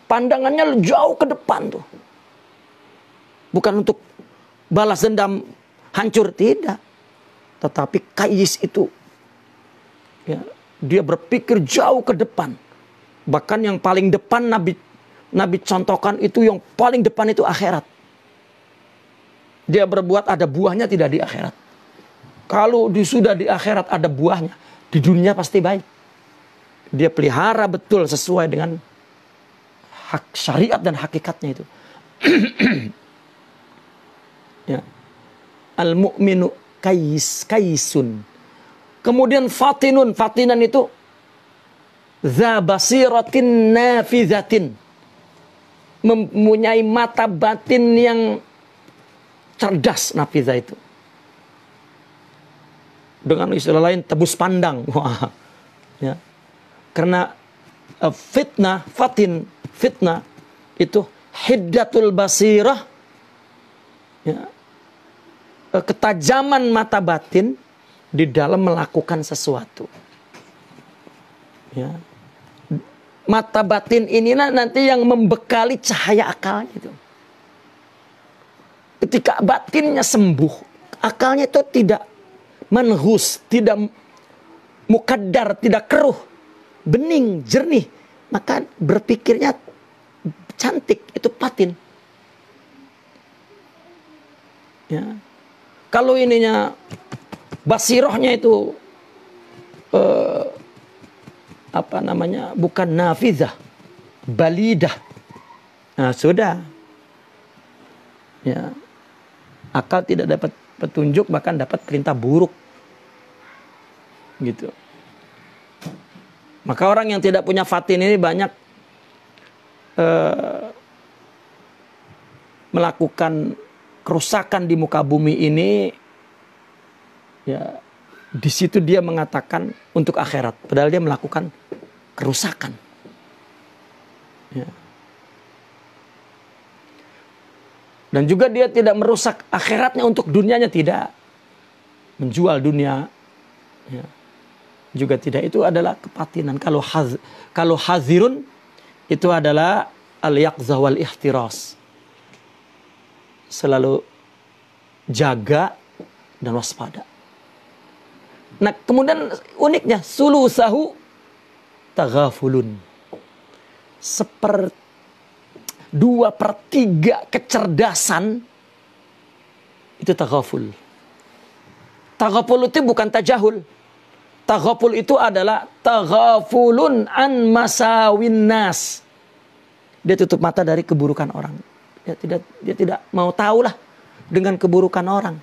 pandangannya jauh ke depan tuh. Bukan untuk balas dendam hancur, tidak. Tetapi kayyis itu ya, dia berpikir jauh ke depan. Bahkan yang paling depan Nabi contohkan itu, yang paling depan itu akhirat. Dia berbuat ada buahnya tidak di akhirat. Kalau sudah di akhirat ada buahnya, di dunia pasti baik. Dia pelihara betul sesuai dengan hak syariat dan hakikatnya itu. Ya. Al-mu'minu kayyisun. Kemudian fatinun. Fatinan itu za basiratin nafizatin. Mempunyai mata batin yang cerdas, nafizah itu. Dengan istilah lain, tebus pandang. Wah. Ya. Karena fitnah itu hiddatul basirah, ya, ketajaman mata batin di dalam melakukan sesuatu. Ya. Mata batin inilah nanti yang membekali cahaya akalnya itu. Ketika batinnya sembuh, akalnya itu tidak manhus, tidak mukaddar, tidak keruh, bening, jernih, maka berpikirnya cantik, itu batin. Ya. Kalau ininya basirohnya itu bukan nafidah, balidah. Nah, sudah. Ya. Akal tidak dapat petunjuk, bahkan dapat perintah buruk. Gitu. Maka orang yang tidak punya fatin ini banyak melakukan kerusakan di muka bumi ini. Ya, di situ dia mengatakan untuk akhirat, padahal dia melakukan kerusakan. Ya. Dan juga dia tidak merusak akhiratnya untuk dunianya, tidak. Menjual dunia. Ya. Juga tidak. Itu adalah kepatinan. Kalau hazirun, itu adalah al-yaqzah wal ihtiras. Selalu jaga dan waspada. Nah, kemudian uniknya, sulusahu taghafulun. 2/3 kecerdasan itu taghaful. Taghaful itu bukan tajahul. Taghaful itu adalah taghafulun an masawin nas. Dia tutup mata dari keburukan orang. Dia tidak mau tahu lah dengan keburukan orang.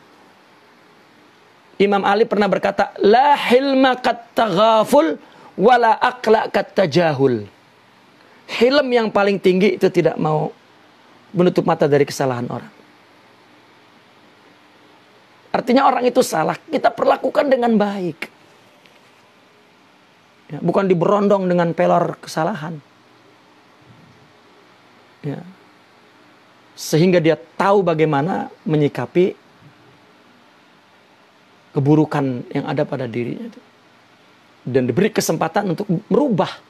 Imam Ali pernah berkata, la hilma kat taghaful wala aqla kat tajahul. Hilm yang paling tinggi itu tidak mau menutup mata dari kesalahan orang. Artinya orang itu salah, kita perlakukan dengan baik. Ya, bukan diberondong dengan pelor kesalahan. Ya. Sehingga dia tahu bagaimana menyikapi keburukan yang ada pada dirinya itu. Dan diberi kesempatan untuk merubah.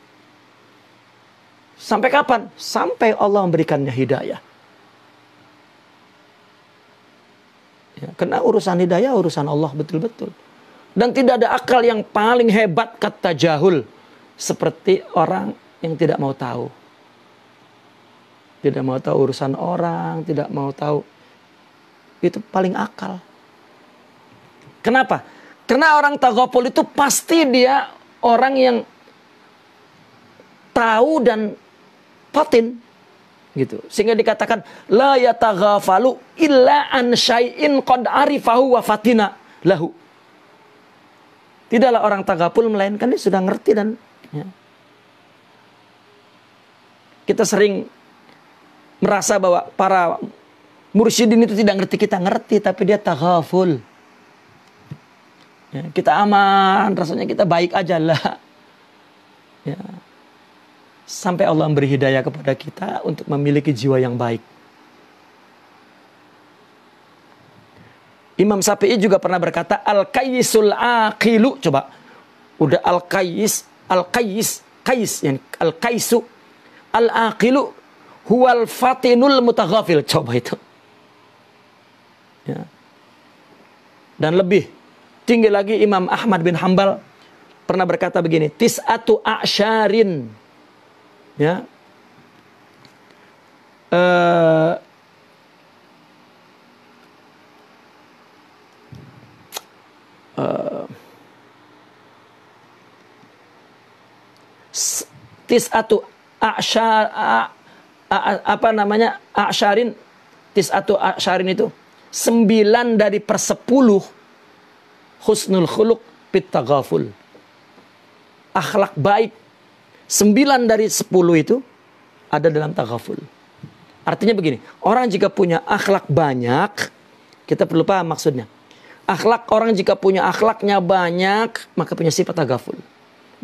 Sampai kapan? Sampai Allah memberikannya hidayah. Ya, karena urusan hidayah urusan Allah betul-betul. Dan tidak ada akal yang paling hebat kata jahul seperti orang yang tidak mau tahu. Tidak mau tahu urusan orang, tidak mau tahu. Itu paling akal. Kenapa? Karena orang taghaful itu pasti dia orang yang tahu dan fatin gitu. Sehingga dikatakan la yataghafalu illa an syai'in qad arifahu wa fatina lahu. Tidaklah orang taghaful melainkan dia sudah ngerti dan ya. Kita sering merasa bahwa para mursyidin itu tidak ngerti, kita ngerti tapi dia taghaful. Ya, kita aman, rasanya kita baik aja lah. Ya. Sampai Allah memberi hidayah kepada kita untuk memiliki jiwa yang baik. Imam Syafi'i juga pernah berkata, al-qayyisul aqilu. Coba, udah al-qayyis, yang al-qayyisu, al-aqilu, huwal fatinul mutaghafil. Coba itu. Ya. Dan lebih tinggi lagi Imam Ahmad bin Hanbal pernah berkata begini, tis'atu a'syarin. Ya. Tis'atu a'syar a'syarin, tis'atu a'syarin itu 9 dari per 10 husnul khuluq bit taghaful. Akhlak baik 9 dari 10 itu ada dalam taghaful. Artinya begini, orang jika punya akhlak banyak, kita perlu paham maksudnya. Orang jika punya akhlaknya banyak, maka punya sifat taghaful.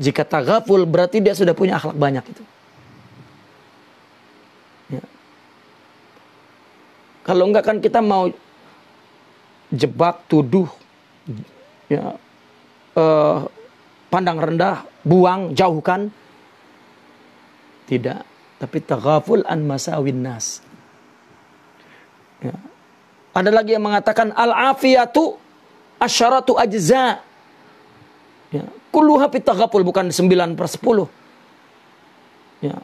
Jika taghaful berarti dia sudah punya akhlak banyak itu. Ya. Kalau enggak kan kita mau jebak, tuduh, ya, pandang rendah, buang, jauhkan. Tidak, tapi taghaful an masawin nas. Ya. Ada lagi yang mengatakan al-afiyatu asyaratu ajza. Ya, kulluha fit taghaful, bukan 9/10. Ya.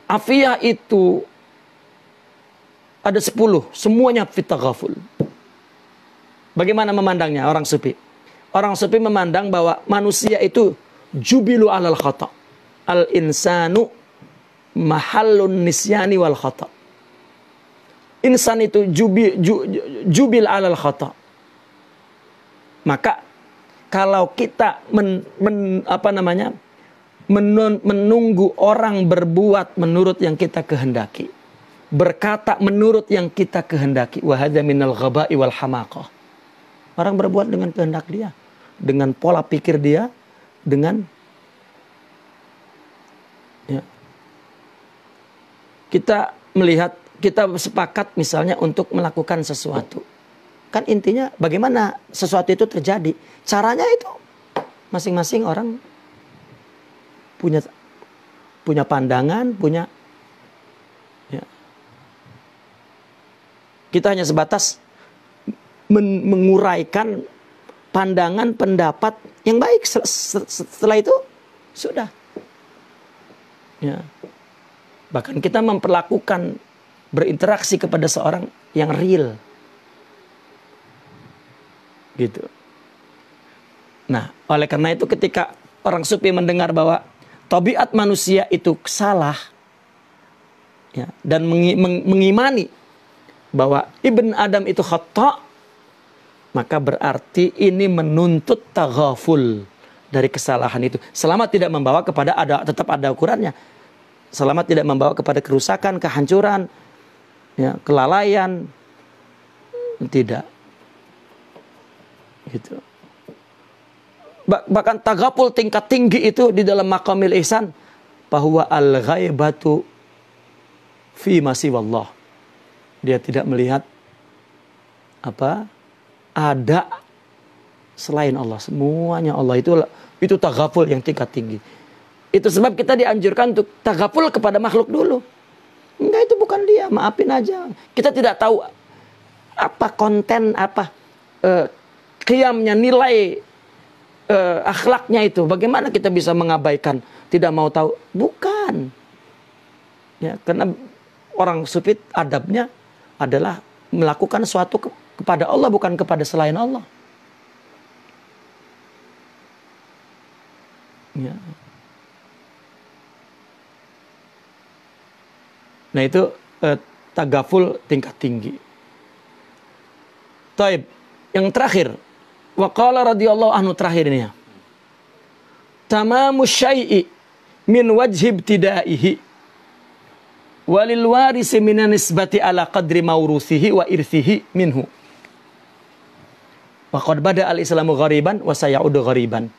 Afiyah itu ada 10, semuanya fit taghaful. Bagaimana memandangnya orang sufi? Orang sufi memandang bahwa manusia itu jubilu alal khata. Al insanu mahallun nisyani wal khata. Insan itu jubil alal khata. Maka kalau kita menunggu orang berbuat menurut yang kita kehendaki, berkata menurut yang kita kehendaki, wa hadza minal ghaba'i wal hamaqah. Orang berbuat dengan kehendak dia, dengan pola pikir dia, dengan ya. Kita melihat, kita sepakat misalnya untuk melakukan sesuatu. Kan intinya bagaimana sesuatu itu terjadi. Caranya itu masing-masing orang punya pandangan, punya ya. Kita hanya sebatas menguraikan pandangan, pendapat yang baik. Setelah itu sudah. Ya. Bahkan kita memperlakukan berinteraksi kepada seorang yang real. Gitu. Nah, oleh karena itu ketika orang sufi mendengar bahwa tabiat manusia itu salah, ya, dan mengimani bahwa Ibn Adam itu khata', maka berarti ini menuntut taghaful dari kesalahan itu. Selama tidak membawa kepada tetap ada ukurannya. Selama tidak membawa kepada kerusakan, kehancuran, ya, kelalaian, tidak. Gitu. Bahkan taghaful tingkat tinggi itu di dalam maqamil ihsan, bahwa al-ghaibatu fi ma siwallah. Dia tidak melihat ada selain Allah. Semuanya Allah, itu taghaful yang tingkat tinggi. Itu sebab kita dianjurkan untuk taghaful kepada makhluk dulu. Enggak, itu bukan dia, maafin aja. Kita tidak tahu apa konten, qiyamnya, nilai akhlaknya itu. Bagaimana kita bisa mengabaikan, tidak mau tahu? Bukan. Ya, karena orang sufi adabnya adalah melakukan sesuatu kepada Allah, bukan kepada selain Allah. Ya. Nah itu taghaful tingkat tinggi. Taib. Yang terakhir, waqala radhiyallahu anhu, terakhir ini ya. Tamamu syai'i min wajhi ibtidaihi walil warisi minan nisbati ala qadri mawruthihi wa irthihi minhu. Wa qad bada al-islamu ghariban wa sayaudu ghariban.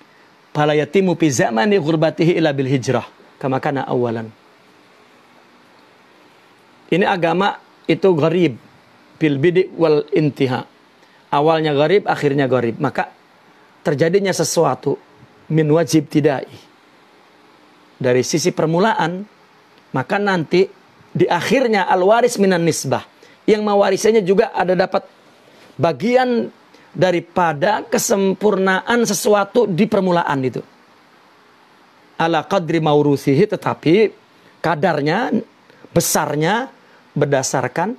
Fala yatimu fi zamani ghurbatihi ila bil hijrah kama kana awalan. Ini agama itu gharib bil bidi wal intiha. Awalnya gharib, akhirnya gharib. Maka terjadinya sesuatu min wajib tidai. Dari sisi permulaan, maka nanti di akhirnya al-waris minan nisbah. Yang mewarisnya juga ada dapat bagian daripada kesempurnaan sesuatu di permulaan itu. Ala qadri mawruthihi, tetapi kadarnya, besarnya berdasarkan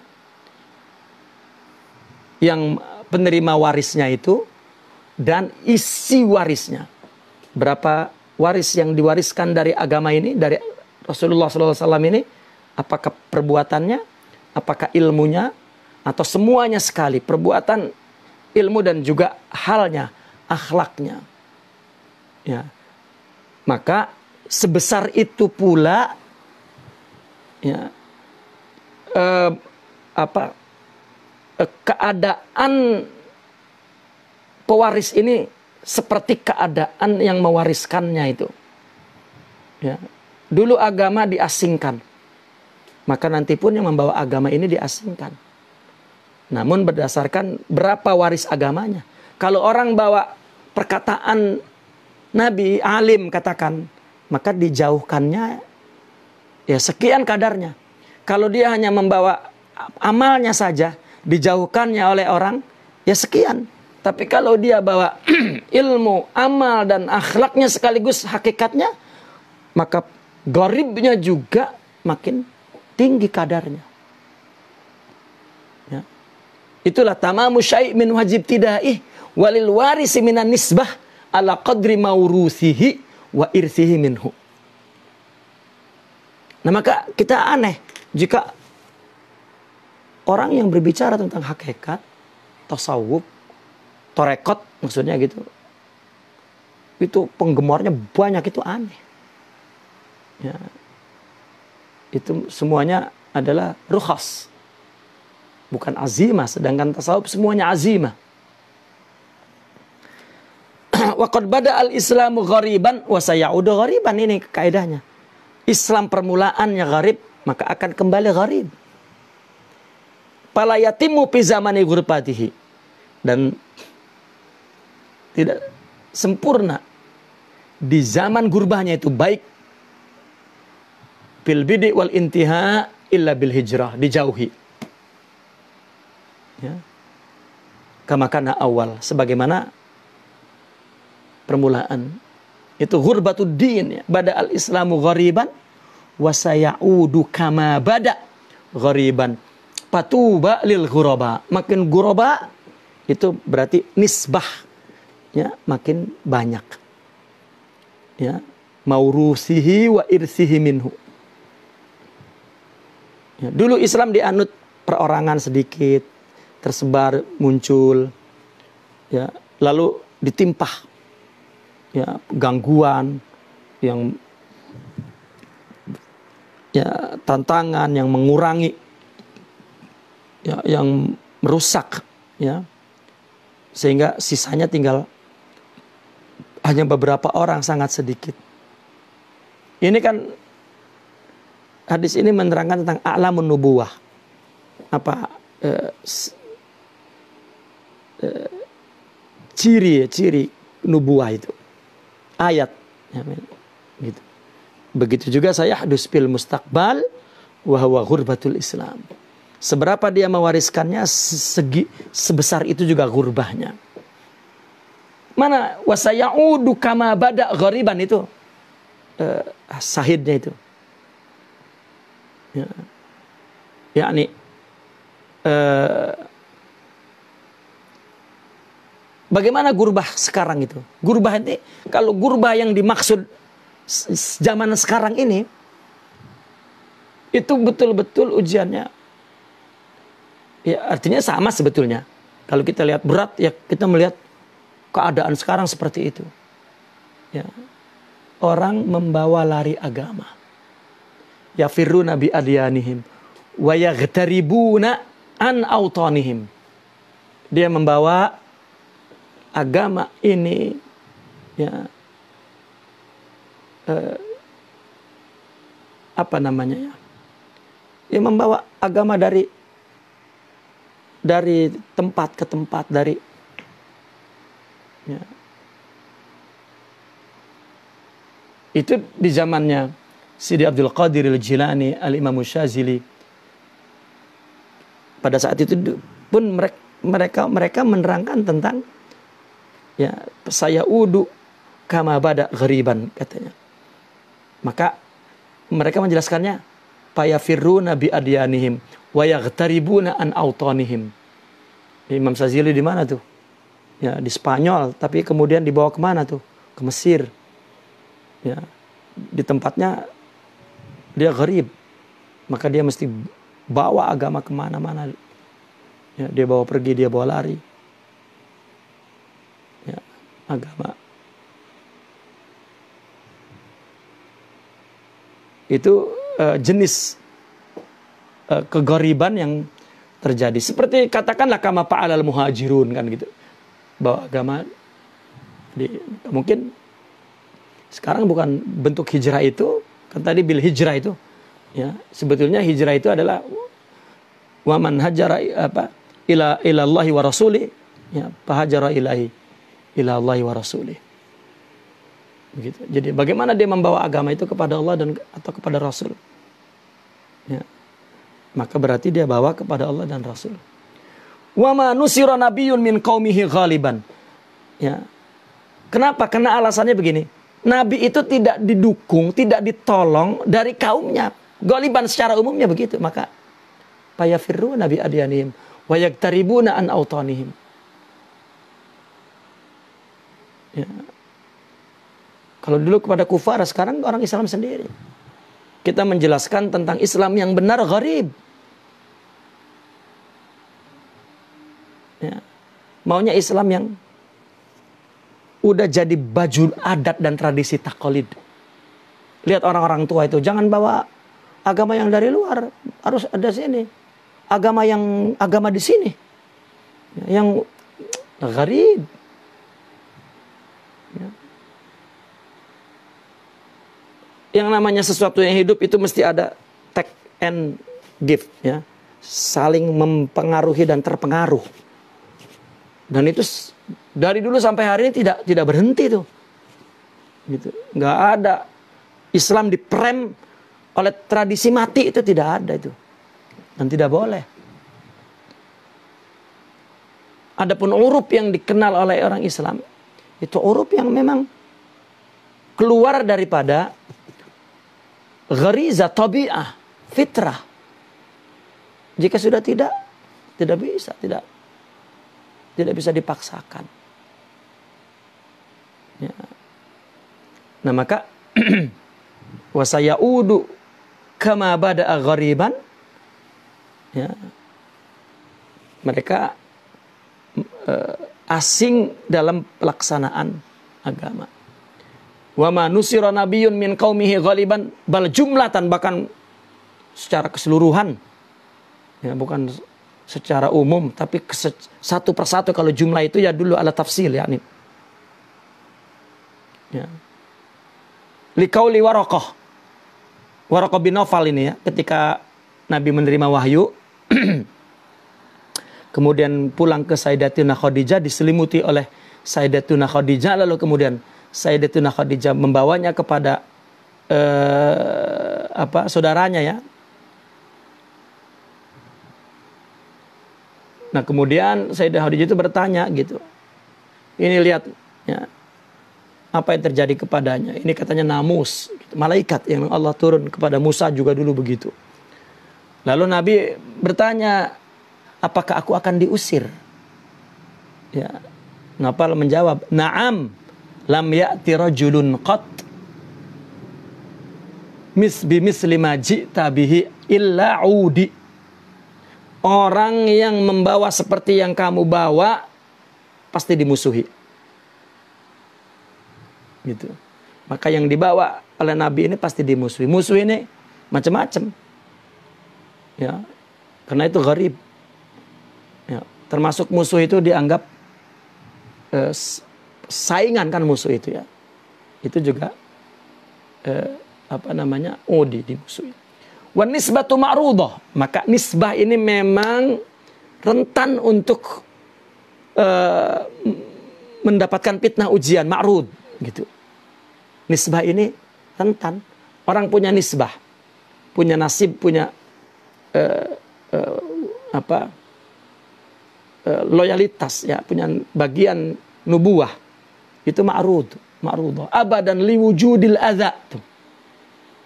yang penerima warisnya itu dan isi warisnya. Berapa waris yang diwariskan dari agama ini, dari Rasulullah SAW ini? Apakah perbuatannya, apakah ilmunya, atau semuanya sekali? Perbuatan, ilmu, dan juga halnya, akhlaknya. Ya. Maka sebesar itu pula, ya, keadaan pewaris ini seperti keadaan yang mewariskannya itu. Ya. Dulu agama diasingkan, maka nanti pun yang membawa agama ini diasingkan. Namun berdasarkan berapa waris agamanya. Kalau orang bawa perkataan nabi, alim katakan, maka dijauhkannya ya sekian kadarnya. Kalau dia hanya membawa amalnya saja, dijauhkannya oleh orang, ya sekian. Tapi kalau dia bawa ilmu, amal, dan akhlaknya sekaligus hakikatnya, maka gharibnya juga makin tinggi kadarnya. Ya. Itulah tamamu syai' min wajib tidaih walil warisi minan nisbah ala qadri maurusihi wa irsihi minhu. Nah maka kita aneh jika orang yang berbicara tentang hakikat, tasawuf, torekot maksudnya gitu, itu penggemarnya banyak, itu aneh. Ya. Itu semuanya adalah rukhas, bukan azimah. Sedangkan tasawuf semuanya azimah. Wa qad bada al-islamu ghariban wa sayaudu ghariban. Ini kaidahnya. Islam permulaannya gharib, maka akan kembali gharib. Fala yatimu fi zamani ghurfatihi. Dan tidak sempurna di zaman gurbahnya itu, baik fil bidi wal intiha illa bil hijrah, dijauhi. Ya. Kama kana awal, sebagaimana permulaan. Itu ghurbatud din, ya. Bada al-islamu ghariban wa sayaudu kama bada ghariban. Patuba lil ghuraba. Makin ghuraba itu berarti nisbah, ya, makin banyak. Ya, maurusihi wa irsihi minhu. Ya, dulu Islam dianut perorangan sedikit, tersebar, muncul, ya, lalu ditimpah, ya, gangguan, yang, ya, tantangan yang mengurangi, ya, yang merusak, ya, sehingga sisanya tinggal hanya beberapa orang, sangat sedikit. Ini kan hadis ini menerangkan tentang a'lamun nubuwah. Apa ciri nubuwah itu, ayat, ya, gitu. Begitu juga saya hadus fil mustaqbal wa huwa ghurbatul Islam. Seberapa dia mewariskannya, sebesar itu juga gurbahnya. Mana wasayaudu kama bada ghariban itu, sahidnya itu. Ya. Yakni bagaimana gurbah sekarang itu? Gurbah ini, kalau gurbah yang dimaksud zaman sekarang ini, itu betul-betul ujiannya, ya, artinya sama sebetulnya. Kalau kita lihat berat, ya kita melihat keadaan sekarang seperti itu. Ya. Orang membawa lari agama. Yafirruna bi adyanihim wa yaghtaribuna an autanihim. Dia membawa agama ini, ya, apa namanya, ya, dia membawa agama dari tempat ke tempat, dari, ya. Itu di zamannya Sidi Abdul Qadir al-Jilani, al-Imam Syazili. Pada saat itu pun mereka menerangkan tentang, ya, saya udu kama bada ghariban, katanya. Maka mereka menjelaskannya, fayafirruna bi adyanihim wa yaghtaribuna an autanihim. Imam Syazili di mana tuh? Ya, di Spanyol, tapi kemudian dibawa kemana tuh? Ke Mesir. Ya, di tempatnya dia gharib, maka dia mesti bawa agama kemana-mana. Ya, dia bawa pergi, dia bawa lari, ya, agama. Itu jenis keghariban yang terjadi. Seperti katakanlah kama fa'alal muhajirun, kan gitu. Bawa agama mungkin sekarang bukan bentuk hijrah itu, kan tadi bil hijrah itu, ya, sebetulnya hijrah itu adalah wa man hajara ila Allahi wa rasuli, ya, fahajara ilahi ila Allahi wa rasuli. Begitu. Jadi bagaimana dia membawa agama itu kepada Allah dan atau kepada Rasul? Ya. Maka berarti dia bawa kepada Allah dan Rasul. Wa ma nusira nabiyyun min qaumihi ghaliban. Ya. Kenapa? Karena alasannya begini. Nabi itu tidak didukung, tidak ditolong dari kaumnya. Ghaliban secara umumnya begitu. Maka payafirru nabi adyanihim wa yaktaribuna an autanihim. Ya. Kalau dulu kepada kufar, sekarang orang Islam sendiri. Kita menjelaskan tentang Islam yang benar gharib. Ya. Maunya Islam yang udah jadi baju adat dan tradisi taklid. Lihat orang-orang tua itu, jangan bawa agama yang dari luar, harus ada sini. Agama di sini. Yang gharib. Ya. Yang namanya sesuatu yang hidup itu mesti ada take and give, ya. Saling mempengaruhi dan terpengaruh. Dan itu dari dulu sampai hari ini tidak berhenti tuh. Gitu. Nggak ada Islam diprem oleh tradisi mati, itu tidak ada itu. Dan tidak boleh. Adapun uruf yang dikenal oleh orang Islam, itu uruf yang memang keluar daripada ghariza, tabi'ah, fitrah. Jika sudah tidak bisa dipaksakan. Ya. Nah maka wasayaudu kama bada'a ghariban. Ya. Mereka asing dalam pelaksanaan agama. Wa ma nusira nabiyyun min qaumihi ghaliban bal jumlatan, bahkan secara keseluruhan. Ya, bukan secara umum, tapi satu persatu. Kalau jumlah itu ya dulu ala tafsil, yakni. Ya. Liqauli Waraqah bin Nawfal ini, ya, ketika Nabi menerima wahyu kemudian pulang ke Sayyidatuna Khadijah, diselimuti oleh Sayyidatuna Khadijah, lalu kemudian Sayyidatuna Khadijah membawanya kepada saudaranya, ya. Nah kemudian Sayyidah Khadijah itu bertanya gitu. Ini lihat, ya, apa yang terjadi kepadanya. Ini katanya namus, gitu. Malaikat yang Allah turun kepada Musa juga dulu begitu. Lalu Nabi bertanya, apakah aku akan diusir? Ya. Nawfal menjawab, na'am. Lam ya'ti rajulun qat bimisli ma ji'ta bihi illa udi. Orang yang membawa seperti yang kamu bawa pasti dimusuhi. Gitu. Maka yang dibawa oleh Nabi ini pasti dimusuhi. Musuh ini macam-macam. Ya. Karena itu gharib. Ya. Termasuk musuh itu dianggap saingan, kan musuh itu, ya. Itu juga udi, dimusuhi. Wan nisbatu ma'rudah, maka nisbah ini memang rentan untuk mendapatkan fitnah ujian, ma'rud gitu. Nisbah ini rentan. Orang punya nisbah, punya nasib, punya loyalitas, ya, punya bagian nubuah. Itu ma'rudah. Abadan liwujudil adza.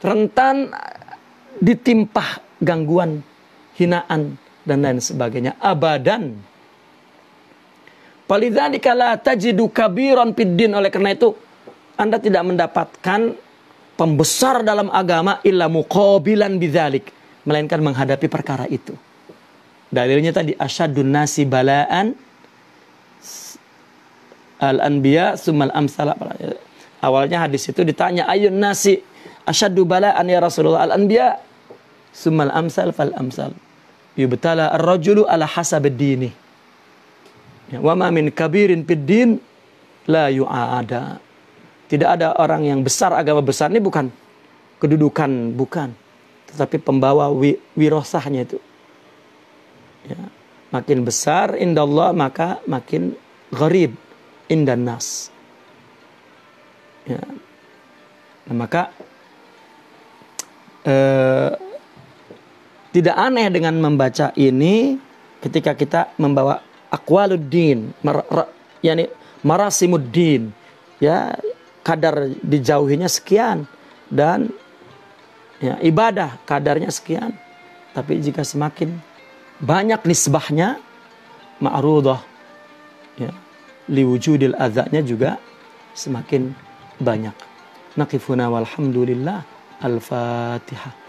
Rentan ditimpah gangguan, hinaan dan lain sebagainya. Abadan. Falidzalika la tajidu kabiran fid din. Oleh karena itu Anda tidak mendapatkan pembesar dalam agama illa muqabilan bidzalik, melainkan menghadapi perkara itu. Dalilnya tadi asyadun nasi balaan al-anbiya summal amsal. Awalnya hadis itu ditanya, ayun nasi asyaddu balaan ya Rasulullah, al-anbiya summal amsal fal amsal. Yubtala ar-rajulu ala hasab ad-dini. Wa ma min kabirin fid din la yu'ada. Tidak ada orang yang besar, agama besar ini bukan kedudukan, bukan, tetapi pembawa wirasahnya itu. Ya. Makin besar indallah, maka makin gharib indan nas. Ya. Nah, maka tidak aneh dengan membaca ini ketika kita membawa aqwaluddin, yani marasimuddin, ya kadar dijauhinya sekian, dan ya, ibadah kadarnya sekian. Tapi jika semakin banyak nisbahnya, ma'rudah, ya, liwujudil adzanya juga semakin banyak. Naqifuna walhamdulillah. Al-Fatihah.